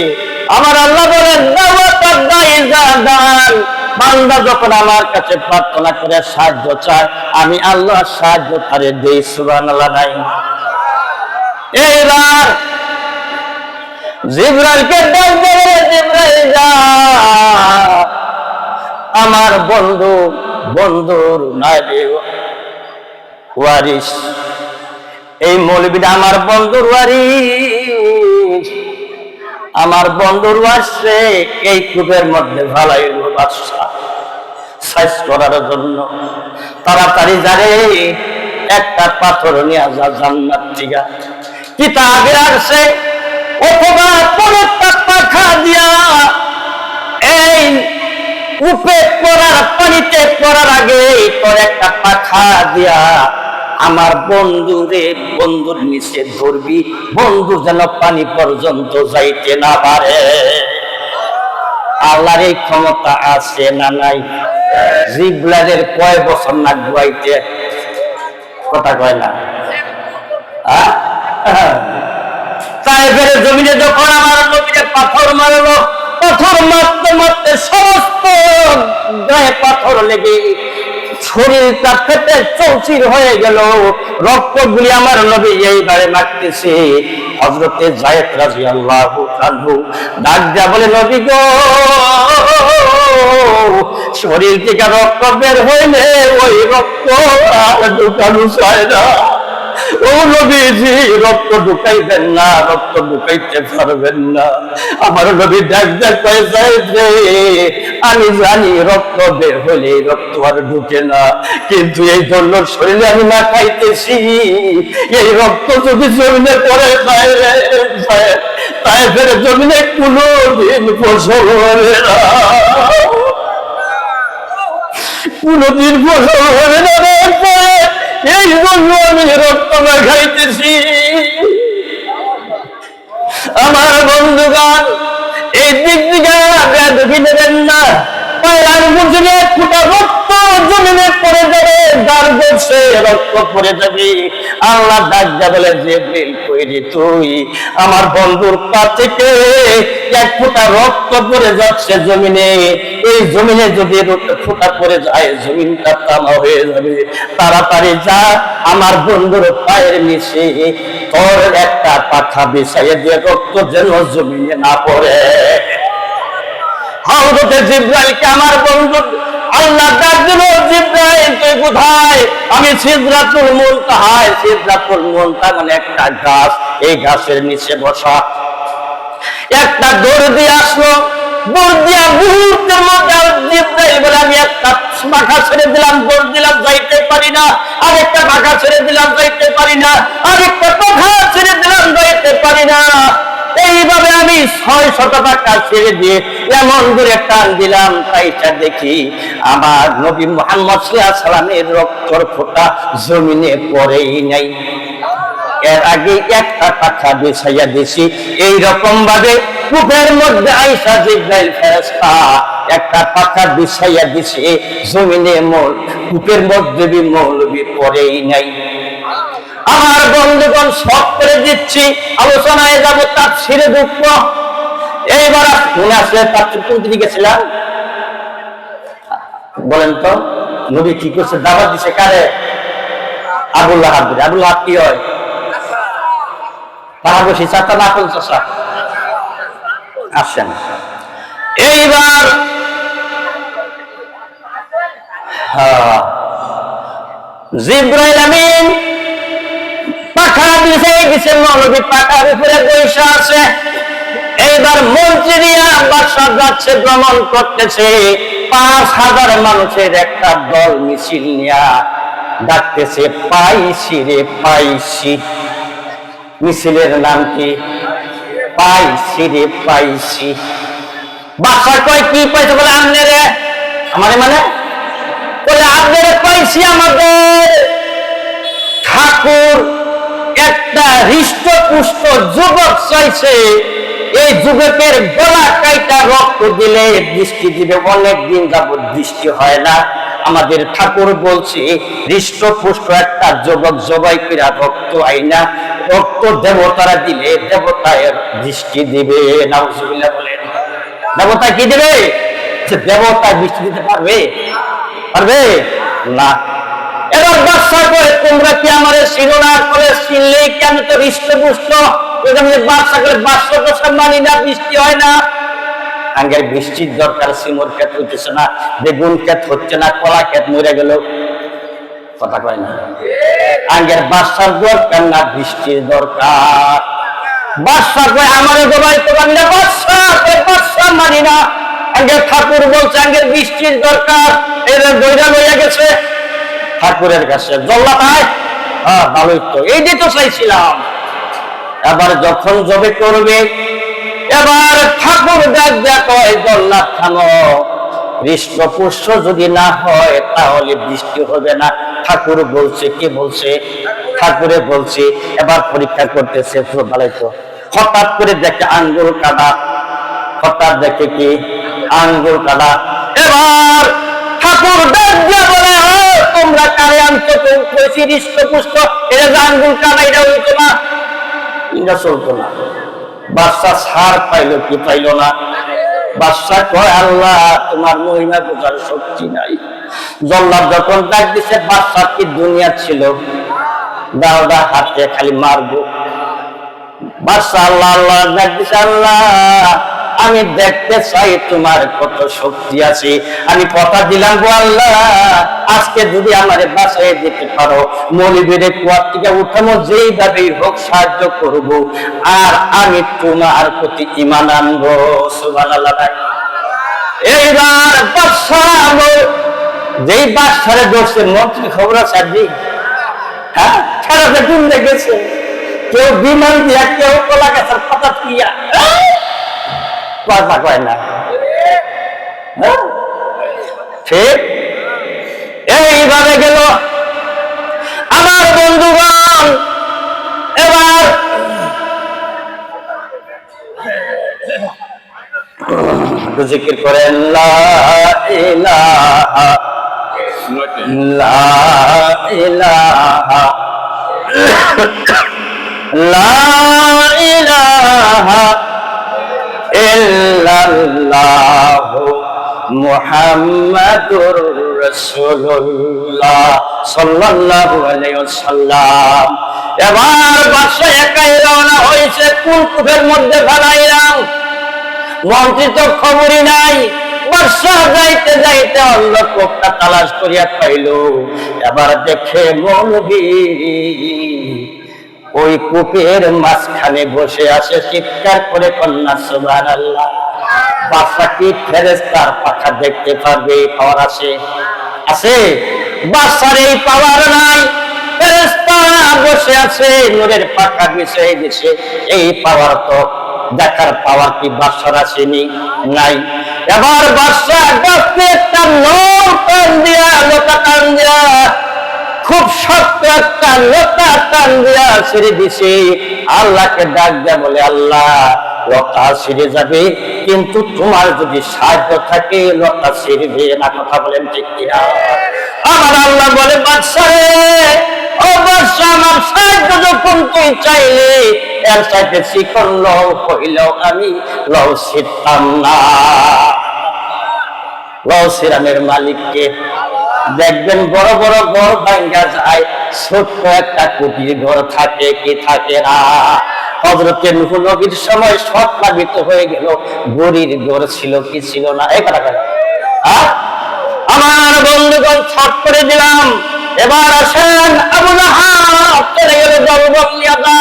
আমার আল্লাহ বলেন, বান্দা যখন আমার কাছে প্রার্থনা করে সাহায্য চায়, আমি আল্লাহ সাহায্য তারে দেই। সুবহানাল্লাহ নাই? এইবার জিবরাইলকে ডাক দেবে, জিবরাইল যা, আমার বন্ধুর নাইবে ওয়ারিস, এই মৌলবীটা আমার বন্ধুর ওয়ারিস, আমার বন্ধুর ওয়ারিসে এই কূপের মধ্যে ভালাইল বাদশা সাইজ করার জন্য। তাড়াতাড়ি যারে একটা পাথর নিয়ে যা, জান্নাত থেকে কিতাবে আসছে, অথবা পরেরটা পাখা দিয়া এই কূপে পড়ার, পানিতে পড়ার আগে তোর একটা পাখা দিয়া আমার বন্ধুর নিচে ধরবি, বন্ধু যেন পানি পর্যন্ত যাইতে না পারে। আল্লাহর এই ক্ষমতা আছে না নাই? জিবরাইলের কয় বছর না গুয়াইতে, কথা কয় না? তায়েফের জমিনে যখন আমার নবীরে পাথর মারলো, পাথর মারতে মারতে সমস্ত গায়ে পাথর লেগে শরীরটা ফেটে চৌচির হয়ে গেল, রক্তগুলি আমার নবী এইবারে মারতেছে। হযরতে যায়েদ রাদিয়াল্লাহু আনহু ডাক দিয়া বলে, নবী গো, শরীর থেকে রক্ত বের হইলে ওই রক্ত আর ঢুকানো যায় না। ও নবীজি রক্ত ঢুকাইবেন না, রক্ত ঢুকাইতে পারবেন না। আমার নবী ডাক ডাক কয়েছে, আমি জানি রক্ত বের হলে রক্ত আর ঢুকে না, কিন্তু এই জন্য শরীরে আমি না খাইতেছি, এই রক্ত যদি জমিনে পড়ে তাই ফের জমিনে কোনদিন ফসল হবে না, কোনদিন ফসল হবে না। এই জন্য আমি রক্ত না খাইতেছি। আমার বন্ধুগণ, এই দিক দিকে ঢুকি দেবেন না। রক্ত জমিনে পড়ে যাবে, দাঁড় করছে রক্ত পড়ে যাবে। আল্লাহ ডাক যা বলে, জিবরিল কইরে তুই আমার বন্ধুর পা থেকে এক ফোঁটা রক্ত পড়ে যাচ্ছে জমিনে, এই জমিনে যদি ফোঁটা পড়ে যায় জমিনটা তামা হয়ে যাবে, তাড়াতাড়ি যা আমার বন্ধুর পায়ের নিচে তোর একটা পাখা বিছাইয়ে দিয়ে রক্ত যেন জমিনে না পড়ে। হযরতে জিবরাইলকে আমার বন্ধু আল্লাহ ডাক দিল, জিবরাইল তুই কোথায়? আমি সিদরাতুল মুনতাহায়, সিদরাতুল মুনতাহা মানে একটা গাছ, এই গাছের নিচে বসা। একটা দৌড় দিয়ে আসলো, দৌড় দিয়া মুহূর্তের মধ্যে জিবরাইল বলে, আমি একটা পাখা ছেড়ে দিলাম, দৌড় দিলাম, যাইতে পারি না, আরেকটা পাখা ছেড়ে দিলাম, যাইতে পারি না, আরেকটা পাখা ছেড়ে দিলাম, যাইতে পারি না। এইভাবে আমি 600 টাকা ছেড়ে দিয়ে এমন দূরে টান দিলাম, তাইটা দেখি আমার নবী মুহাম্মদ সাল্লাল্লাহু আলাইহি ওয়াসাল্লামের রক্তর ফোঁটা জমিনে পড়েই নাই। এর আগে একটা পাখা বিছাইয়া দিছি, এইরকম ভাবে কূপের মধ্যে আইসা জিবরাইল ফেরেশতা একটা পাখা বিছাইয়া দিছে জমিনে, কূপের মধ্যে মৌলবি পড়েই নাই। আমার বন্ধুগণ সব করে দিচ্ছি, আলোচনায় যাবো তাফসীরে দুঃখ। এইবার মনে আসলে তাফসীর কোন দিকে গেছিলাম বলেন তো? নবী কি করছে? দাওয়াত দিছে কারে? আবু লাহাব। আবু লাহাব কি হয়? পাহাড়বসী চাচা না কোন চাচা? আসেন এইবার। জিবরাইল আমিন পাখা বিছাই দিছে, মৌলবী পাখার উপরে বসে আছে। এইবার মন্ত্রীরা বাদশা যাচ্ছে, ভ্রমণ করতেছে, 5000 মানুষের একটা দল মিছিল নিয়া ডাকতেছে, পাইছি রে পাইছি। মিছিলের নাম কি? পাইছি রে পাইছি। বাদশা কয় কি পাইছে? বলে আমনে রে। আমারে মানে? বলে আপনারে পাইছি। আমাদের ঠাকুর একটা হৃষ্টপুষ্ট যুবক চাইছে, এই যুবকের গলা কাইটা রক্ত দিলে বৃষ্টি দিবে। অনেক দিন যাবত বৃষ্টি হয় না, আমাদের ঠাকুর বলছে হৃষ্টপুষ্ট একটা যুবক জবাই করে রক্ত আইনা রক্ত দেবতারা দিলে দেবতায় বৃষ্টি দিবে। নাউজুবিল্লাহ বলেন। দেবতা কি দেবে? দেবতা বৃষ্টি দিতে পারবে? পারবে না। এবার বাদশা করে, তোমরা কি আমারে চিনো না? করে চিনলে কি আমি তো হৃষ্টপুষ্ট? বাদশা করে, বাদশা তো সম্মানী না, বৃষ্টি হয় না। আঙ্গের বৃষ্টির দরকার, সিমর ক্ষেত হচ্ছে না, বেগুন ক্ষেত হচ্ছে না, কলা ক্ষেত মরে গেল, কথা কয় না। আঙ্গের বাদশার দরকার না, বৃষ্টির দরকার। বাদশা কয় আমারে জবাই তো আমি না। বাদশা কয় বাদশা মানি না। আঙ্গের ঠাকুর বলছে আঙ্গের বৃষ্টির দরকার। এরা দইরা লইয়া গেছে ঠাকুরের কাছে। জল্লাদ আয়, ভালোই তো, এইটাই তো চাইছিলাম। এবার যখন জবে করবে, এবার ঠাকুর ডাক দেয়া কয়, জল্লাদ থামো, হৃষ্টপুষ্ট যদি না হয় তাহলে বৃষ্টি হবে না। ঠাকুর বলছে, কে বলছে? ঠাকুরে বলছে। এবার পরীক্ষা করতেছে, ভালোই তো। হঠাৎ করে দেখে আঙ্গুল কাটা, হঠাৎ দেখে কি আঙ্গুল কাটা। এবার ঠাকুর ডাক দেয়া বলে, তোমরা কারে আনছো? কইছি হৃষ্টপুষ্ট, এটা আঙ্গুল কাটা, এটা হইতো না, এটা চলতো না। বাদশা ছাড় পাইলো কি পাইলো না? বাদশা কয়, আল্লাহ তোমার মহিমা বোঝার শক্তি নাই। জল্লাদ যখন ডাক দিছে, বাদশা কি দুনিয়া ছিল? দাওদা হাতে খালি মারবো। বাদশা আল্লাহ আল্লাহ ডাক দিছে, আল্লাহ আমি দেখতে চাই তোমার কত শক্তি আছে। আমি কথা দিলাম গো আল্লাহ, আজকে যদি আমার বাসায় দিতে পারো, মৌলবীর কুয়ার থেকে উঠানো যেইভাবেই হোক সাহায্য করব, আর আমি তোমার প্রতি ঈমান আনবো। সুবহানাল্লাহ। এইবার বাদশাহ, যেই বাদশারে ধরছে মন্ত্রী খবর আছে আজ, হ্যাঁ, খেলাতে টুমে গেছে, কেউ বিমান দিয়া, কেউ কলা গাছের পাতা দিয়া, কথা কয় না, ঠিক এইভাবে গেল আমার বন্ধুগণ। এবার জিকির করেন লা ইলাহা লা ইলাহা লা ইলাহা ইল্লাল্লাহু মুহাম্মাদুর রাসূলুল্লাহ সাল্লাল্লাহু আলাইহি ওয়াসাল্লাম। এবার বাদশা একাই রওনা হয়েছে কুলকুফের মধ্যে ফেলাইলাম, মন্ত্রী তো খবরই নাই। বাদশা যাইতে যাইতে অন্য কোপটা তালাশ করিয়া পাইল। এবার দেখে মৌলবী ওই কূপের মাঝখানে বসে আছে, চিৎকার করে কন্যা সুবহানাল্লাহ। বাদশা কি ফেরেশতার পাখা দেখতে পারবে? পাওয়ার আছে? আছে? বাদশার এই পাওয়ার নাই। ফেরেশতা বসে আছে, নূরের পাখা বিছিয়ে দিছে। এই পাওয়ার তো দেখার পাওয়ার কি বাদশার আসেনি? নাই। এবার বাদশা গাছে একটা টান দিয়া, লোটা টান দিয়া, খুব শক্ত একটা লোটা টান দিয়া ছেড়ে দিছে। আল্লাহকে ডাক দেয়া বলে, আল্লাহ লতা ছিঁড়ে যাবে, কিন্তু তোমার যদি সাহায্য থাকে লতা ছিঁড়বে না। কথা বলেন ঠিক কিনা? আমার আল্লাহ বলে, বাদশা রে, ও বাদশা, আমার সাহায্য যখন তুই চাইলে এর সাথে শিকল লও কইলেও আমি লও ছিঁড়তাম না। লও ছিঁড়ানোর মালিককে দেখবেন বড় বড় ঘর ভাঙ্গা যায়, ছোট্ট একটা কুটির ঘর থাকে কি থাকে না। হযরতে নূহ নবীর সময় সব প্লাবিত হয়ে গেল, গড়ির ঘর ছিল কি ছিল না? এই কথা আমার বন্ধুগণ ছট করে দিলাম। এবার আসেন, আবু লাহাব চলে গেল জলবন্দিয়াটা।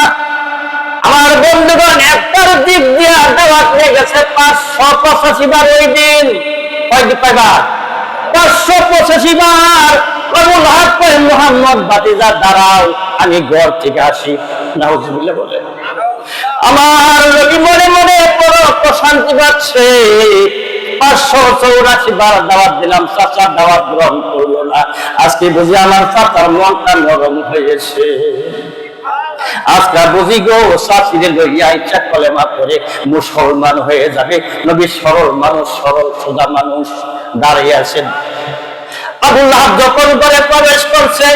আমার বন্ধুগণ একটার দিক দিয়ে দাওয়াত নিয়ে গেছে 585 বার। ওই দিন কয়দিন পাইবার? 585 বার। আবু লাহাব কয়, মুহাম্মদ ভাতিজা দাঁড়াও, আমি ঘর থেকে আসি। নাউজুবিল্লাহ বলে। আমার নবী মনে মনে বড় প্রশান্তি পাচ্ছে। 584 বার দাওয়াত দিলাম, চাচার দাওয়াত গ্রহণ করলো না। আজকে বুঝি আমার চাচার মনটা নরম হয়েছে। আজকে বুঝি গো চাচিরে লইয়া ইচ্ছা কলেমা করে মুসলমান হয়ে যাবে। নবী সরল মানুষ, সরল সোজা মানুষ, দাঁড়িয়ে আছেন। আবু লাহাব যখন ঘরে প্রবেশ করছে,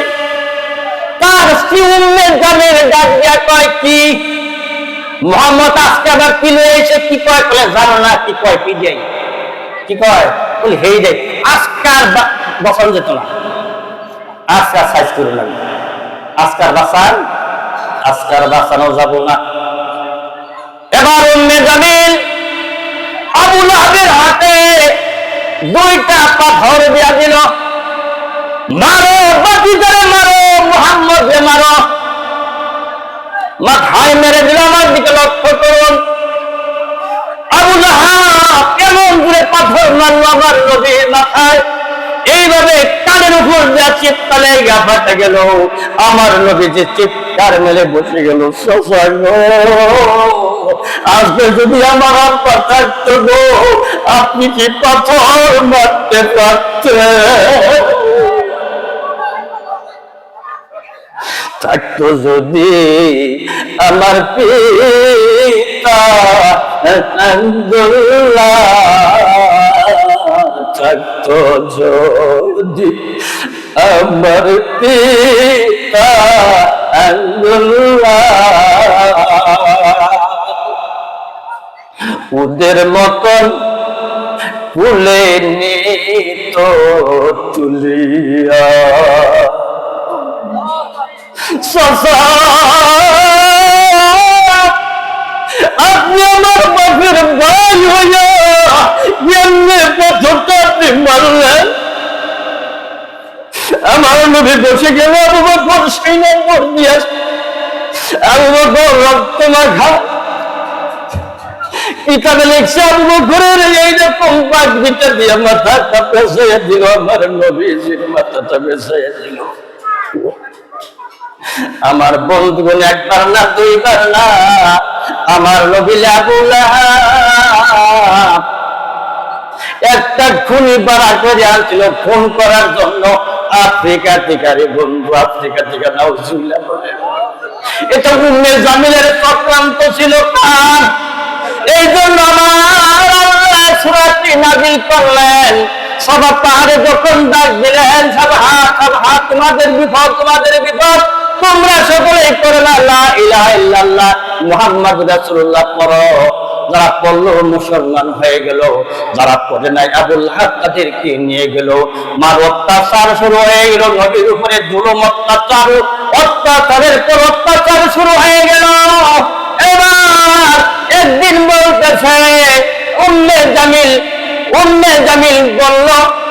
তার স্ত্রী উম্মে জামিল ডাক দিয়া কয়, কি মুহাম্মদ আজকে আবার কি লয়েছে? কি কয়? বলে জানো না। কি কয়? পিজাই। কি কয়? বলে হেই দেখ, আজকার বসানো যেত না, আজকার সাইজ করে লাগবে, আজকার বাঁচানো যাব না। এবার উম্মে জামিল আবু লাহাবের হাতে 2টা পাথর দিয়া দিল। মারো বাতিজারে, মারো মুহাম্মদকে মারো। মাথায় মেরে দিল। আমার দিকে লক্ষ্য করুন, আবু লাহাব কেমন করে পাথর মারল আমার নবীর মাথায়। এইভাবে কানের উপর যা চিৎকারে ফাটে গেল। আমার নবী যে চিৎকার মেলে বসে গেল, আজকে যদি আমার আব্বা থাকতো গো, আপনি কি পাথর মারতে পারতেন? থাকতো যদি আমার পিতা আব্দুল্লাহ, থাকতো যদি আমার পিতা আব্দুল্লাহ, ওদের মতন ফুলে নিত তুলিয়া। আপনি আমার বাপের ভাই হইয়া কেমনে পাথরটা আপনি মারলেন? আমার নবী বসে গেল, আবু বকর সেই নম্বর দিয়ে আবু বকর রক্ত মাখা কিতাবে লিখছে, আবু বকরের এইরকম পাক ভিতর দিয়ে মাথাটা পেঁচাইয়া দিল, আমার নবীজির মাথাটা পেঁচাইয়া দিল। আমার বন্ধুগণ একবার না দুইবার না, আমার নবী আবু লাহাব একটা খুনি বাড়া করে আনছিল খুন করার জন্য। আফ্রিকা থেকে, রে বন্ধু, আফ্রিকা থেকে নাউজুবিল্লাহ বলে। এটা উম্মে জামিলের চক্রান্ত ছিল। কার? এই জন্য আমার আল্লাহ সূরাটি নাযিল করলেন। সবা পাহাড়ে যখন ডাক দিলেন, সাবহা তোমাদের বিপদ, তোমাদের বিপদ, তোমরা সকলেই করে লা ইলাহা ইল্লাল্লাহ মুহাম্মাদুর রাসূলুল্লাহ পড়ো। যারা পড়লো মুসলমান হয়ে গেল, যারা পড়ে নাই আবু লাহাব তাদেরকে নিয়ে গেল। মার অত্যাচার শুরু হয়ে গেল, নবীর উপরে জুলুম অত্যাচারের পর অত্যাচার শুরু হয়ে গেল। এবার একদিন বলতেছে উম্মে জামিল বলল,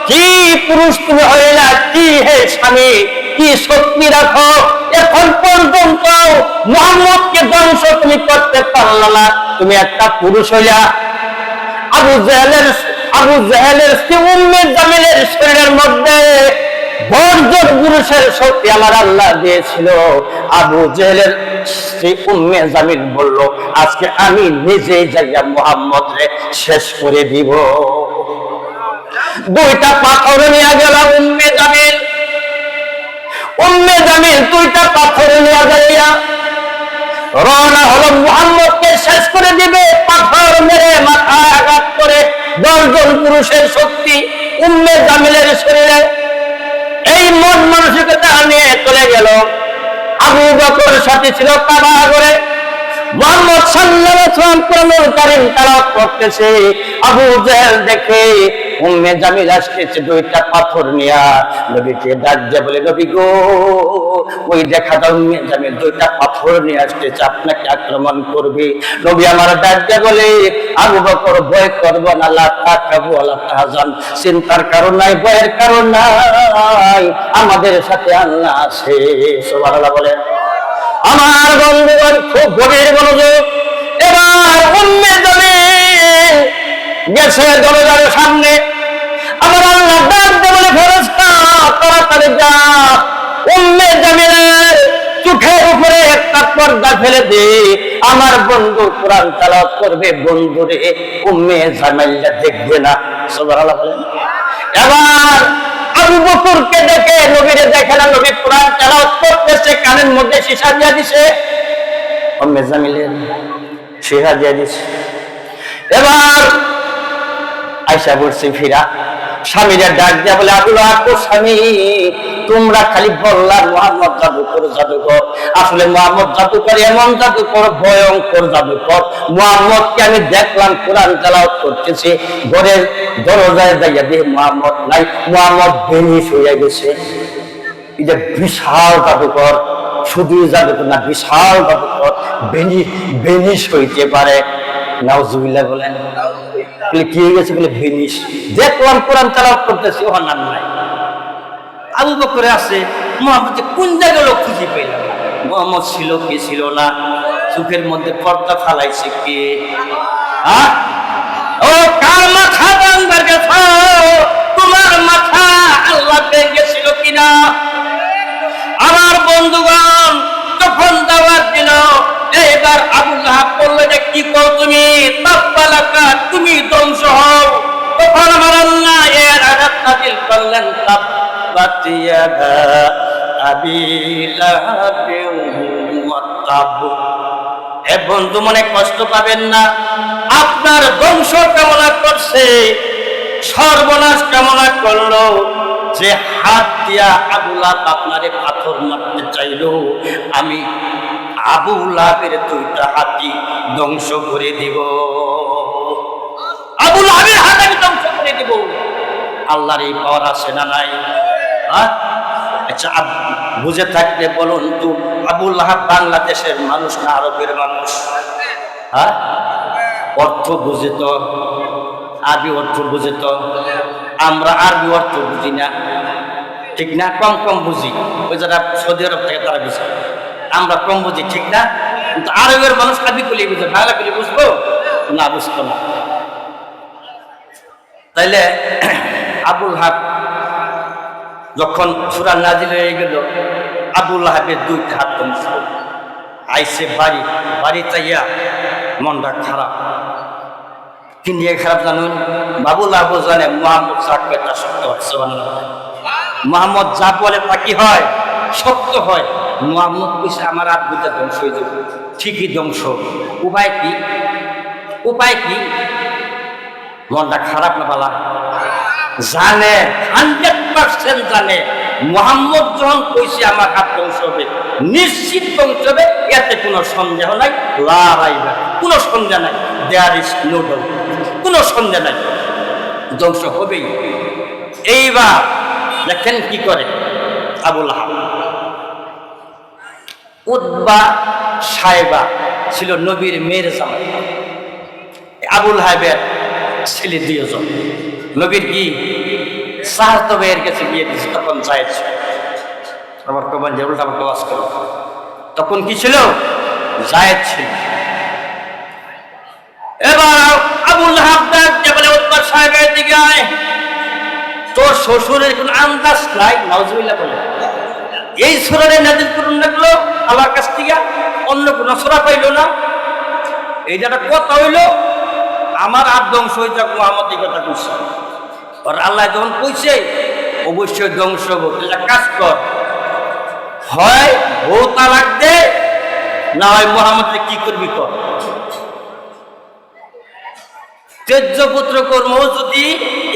কি পুরুষ তুমি হইলা, কি হে স্বামী, কি শক্তি রাখো, এখন পর্যন্ত মুহাম্মদকে ধ্বংস তুমি করতে পারলা না, তুমি একটা পুরুষ হইলা। আবু জাহেলের উম্মে জামিলের শরীরের মধ্যে বর্জন পুরুষের শক্তি আমার আল্লাহ দিয়েছিল। আবু জাহেলের স্ত্রী উম্মে জামিল বলল, আজকে আমি নিজেই যাইয়া মুহাম্মদরে শেষ করে দিব। দুইটা পাথর নিয়ে গেল উম্মে জামিল দুইটা পাথর নিয়ে যাইয়া রওনা হলো, মুহাম্মদকে শেষ করে দিবে। পাথর মেরে মাথায় আঘাত করে 10 জন পুরুষের শক্তি উম্মে জামিলের শরীরে। এই মন মানসিকতা নিয়ে চলে গেল। আবু বকর সাথে ছিল কাবা ঘরে। মুহাম্মদ সাল্লাল্লাহু আলাইহি ওয়াসাল্লাম কোরআনুল কারীম তেলাওয়াত করতেছে। আবু জাহেল দেখে উম্মে জামিল আসছে দুইটা পাথর নিয়া, নবীকে ডাক দিয়ে বলে, নবী গো, ওই দেখা দাও উম্মে জামিল দুইটা পাথর নিয়ে আসছে, আপনাকে আক্রমণ করবে। নবী আমার ডাক দিয়ে বলে, আবু বকর ভয় করবো না, লা তাকাবু ওয়া লা তাহজান, চিন্তার কারণ নাই, ভয়ের কারণ নাই, আমাদের সাথে আল্লাহ আছে। সুবহানাল্লাহ বলেন। আমার বন্ধুগণ, খুব গভীর মনোযোগ। এবার উম্মে জামিল গেছে দরজার সামনে। আমার আল্লাহ ডাক দিয়ে বলে, ফেরেশতা তাড়াতাড়ি যা, উম্মে জামিলের চোখের উপরে একটা পর্দা ফেলে দে, আমার বন্ধু কোরআন তেলাওয়াত করবে, বন্ধুরে উম্মে জামিলটা দেখবে না। সুবহানাল্লাহ বলেন। এবার আবু বকরকে দেখে নবীরে দেখে না, নবী কোরআন তেলাওয়াত করতেছে, কানের মধ্যে সীসা দিয়ে দিছে, উম্মে জামিলের সীসা দিয়ে দিছে। এবার আয়েশা বলছে ফিরা, স্বামীরা ডাক দিয়া বলে, আবু লাহাব স্বামী, তোমরা খালি বললা মুহাম্মদ জাদুকর। আসলে মুহাম্মদ জাদুকর, এমন জাদুকর, ভয়ঙ্কর জাদুকর। মুহাম্মদকে আমি দেখলাম কোরআন তেলাওয়াত করতেছে, ঘরের দরজায় যাইয়া দিয়ে মুহাম্মদ নাই, মুহাম্মদ বেনিশ হইয়া গেছে। এটা বিশাল জাদুকর, শুধুই জাদুকর না, বিশাল জাদুকর, বেনিশ হইতে পারে। নাউজুবিল্লাহ বলেন। কি হয়ে গেছে বলে বেনিশ। দেখলাম কোরআন তেলাওয়াত করতেছি, ওর নাম নাই। আবু বকরে আছে, মুহাম্মদ কোন জায়গায় লোক খুঁজে পেলাম না। মুহাম্মদ ছিল কি ছিল না, চোখের মধ্যে পর্দা ফালাইছে কে? ও কার মাথা ভাঙবার গেছ? তোমার মাথা আল্লাহ ভেঙেছিল কিনা? আমার বন্ধুগণ তখন দাওয়াত দিল। এবার আবু লাহাব বলল, যে কি কও তুমি? তাব্বালাকা, তুমি ধ্বংস হও। তখন আমার আল্লাহ এর আয়াত নাযিল করলেন, তাব্বাত ইয়াদা আবি লাহাবিন ওয়া তাব। হে বন্ধু, মনে কষ্ট পাবেন না, আপনার ধ্বংস কামনা করছে, সর্বনাশ কামনা করলো। যে হাত দিয়া আবু লাহাব আপনারে পাথর মারতে চাইলো, আমি আবু লাহাবের দুইটা হাতই ধ্বংস করে দিব। আবু লাহাবের হাত আমি ধ্বংস করে দিব। আল্লাহর এই পাওয়ার আছে না নাই? আচ্ছা, বুঝে থাকলে বলুন তো, আবু লাহাব বাংলাদেশের মানুষ না আরবের মানুষ? হ্যাঁ, অর্থ বুঝে তো, আরবি অর্থ বুঝে তো, আমরা আরবি অর্থ বুঝি না, ঠিক না? কম কম বুঝি, ওই যারা সৌদি আরব থেকে তারা বুঝে, আমরা কম বুঝি, ঠিক না? কিন্তু আরবের মানুষ আরবি করলে বুঝে, বাংলা করলে বুঝবো না, বুঝতো না। তাইলে আবুল হাব যখন সূরা নাজিল হয়ে গেল, আবুল হাবের দুইটা হাত কমছে, আইসে বাড়ি চাইয়া মনটা খারাপ। কি নিয়ে খারাপ জানুন? বাবুল আবু জানে মোহাম্মদ তা সত্য হয়, মোহাম্মদ যা বলে তা কি হয়? সত্য হয়। মোহাম্মদ কইছে আমার আব্বুটা ধ্বংস হয়ে যাবে, ঠিকই ধ্বংস। উপায় কি? উপায় কি? মনটা খারাপ না বালা? জানে, 100% জানে মোহাম্মদ যখন কইছে আমার হাত ধ্বংস হবে, নিশ্চিত ধ্বংস হবে, এতে কোনো সন্দেহ নাই, লারাইবা, কোনো সন্দেহ নাই, দেয়ার ইজ নো ডাউট, কোনো সন্দেহ নাই, ধ্বংস হবেই। এইবার দেখেন কি করে আবুল আহাব। উতবা সাইবা ছিল নবীর মেয়ের জামাই, আবুল হাবের ছেলে দুইজন, নবীর কি সাহায্য ভাইয়ের কাছে বিয়ে দিচ্ছে, তখন জায়েজ ছিল। আমার কমান যে উল্টা পাল্টা ওয়াজ করো, তখন কি ছিল? জায়েজ ছিল। এবার আবুল হাব ডাকতে বলে, উতবা সাহেবের দিকে আয়, তোর শ্বশুরের কোন আন্দাজ নাই? নাউজুবিল্লাহ বলে, এই সূরারে নাযিল করুন লাগলো আল্লাহর কাছ থেকে, অন্য কোন সূরা পাইল না। এইটা একটা কথা হইল, আমার আর ধ্বংস হয়ে যাক, মুহাম্মদ এই কথা কইছে, আর আল্লাহ যখন কইছে অবশ্যই ধ্বংস হবো। একটা কাজ কর, হয় বউ তালাক দে, না হয় মুহাম্মদকে কি করবি কর। তেজ্য পুত্র কর্ম যদি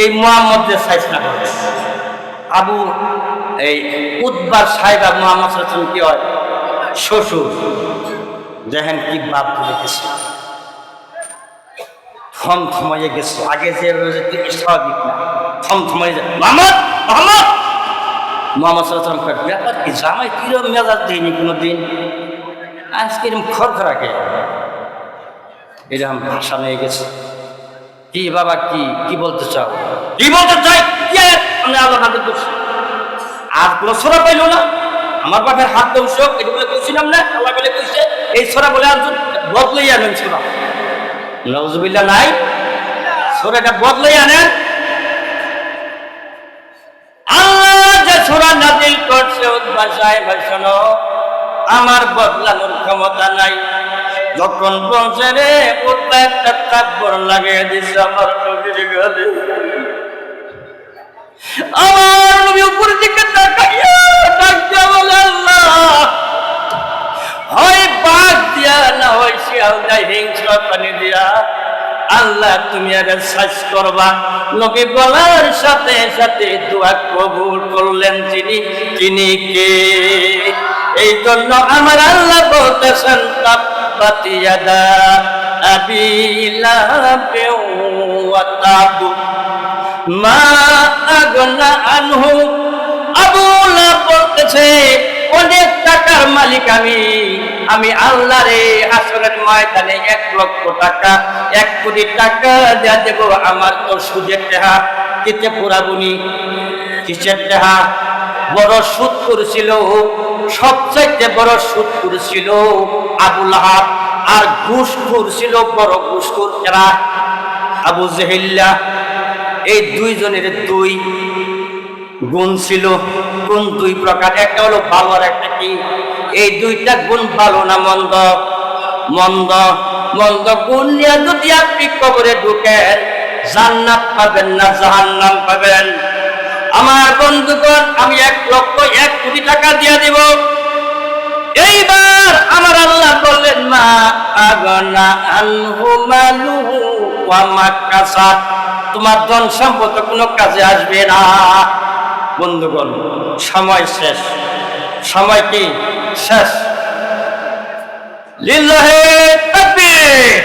এই মুহাম্মদের সাইজ না করে। আবু এই উতবার সাহেব মুহাম্মদ সাল্লাল্লাহু আলাইহি ওয়াসাল্লাম কি হয়? শ্বশুর। দেখেন কি বাপ তুলে গেছে, থমথমাইয়ে গেছে, আগে যে স্বাভাবিক না, থমথমাইয়ে যায়, মুহাম্মদ মুহাম্মদ মুহাম্মদ সাল্লাল্লাহু আলাইহি ওয়াসাল্লাম ব্যাপার কি? জামাই কিরম মেজাজ দিইনি কোনোদিন, আজকে এরকম খরখরাকে এরকম ভাষা নিয়ে গেছে। কি বাবা, কি বলতে চাও? কি বলতে চাই? আমি আল্লাহ নাযিল করছি, আর কোন সূরা পাইল না, আমার বাপের হাত ধ্বংস, এটা বলে কইছিলাম না? আল্লাহ বলে কইছে এই সূরা বলে আর বদলাই আনেন সূরা, নাউজুবিল্লাহ নাই, সূরাটা বদলাই আনেন। আল্লাহ যে সূরা নাযিল করছে, উতবা সাহেব শোনো, আমার বদলানোর ক্ষমতা নাই। যখন বলছে রে উতবা একটা তাকবীর লাগিয়ে দিছে আমার নবীর গালে, আমার নবী উপরের দিকে তাকাইয়া ডাকতে বলে, আল্লাহ, হয় বাঘ দিয়া, না হয় শিয়াল দিয়া, হিংস্র পানি দিয়া, আল্লাহ তুমি আগে সাজ করবা। নবী বলার সাথে সাথে দোয়া কবুল করলেন তিনি কে? এই জন্য আমার আল্লাহ বলতেছেন, তাব্বাত ইয়াদা আবি লাহাবিন ওয়া তাব মা আগনা আনহু। আবু লাহাব বলতেছে, অনেক টাকার মালিক আমি আল্লাহ রে, হাসরের ময়দানে 1 লক্ষ টাকা 1 কোটি টাকা দেয়া দেব। আমার তো সুদের টাকা কেটে পুরাবুনি, কিসের টাকা? বড় সুদ করেছিল, সবচাইতে বড় সুদ করেছিল আবু লাহাব, আর ঘুষখোর ছিল, বড় ঘুষখোর এরা আবু জেহেল্লা। এই দুইজনের 2 গুণ ছিল। কোন 2 প্রকার? একটা হলো ভালো, আর একটা কি? এই 2টা গুণ ভালো না মন্দ? মন্দ। মন্দ গুণ নিয়ে যদি আপনি কবরে ঢুকেন, জান্নাত পাবেন না জাহান্নাম পাবেন? আমার বন্ধুগণ, আমি 1 লক্ষ 1 কোটি টাকা দিয়ে দিব। এইবার আমার আল্লাহ বললেন, মা আগনা আনহু মালুহু ওয়া মা কাসাব, তোমার ধন সম্পদ কোনো কাজে আসবে না। বন্ধুগণ, সময় শেষ। সময় কি শেষ? লিল্লাহি তাকবীর।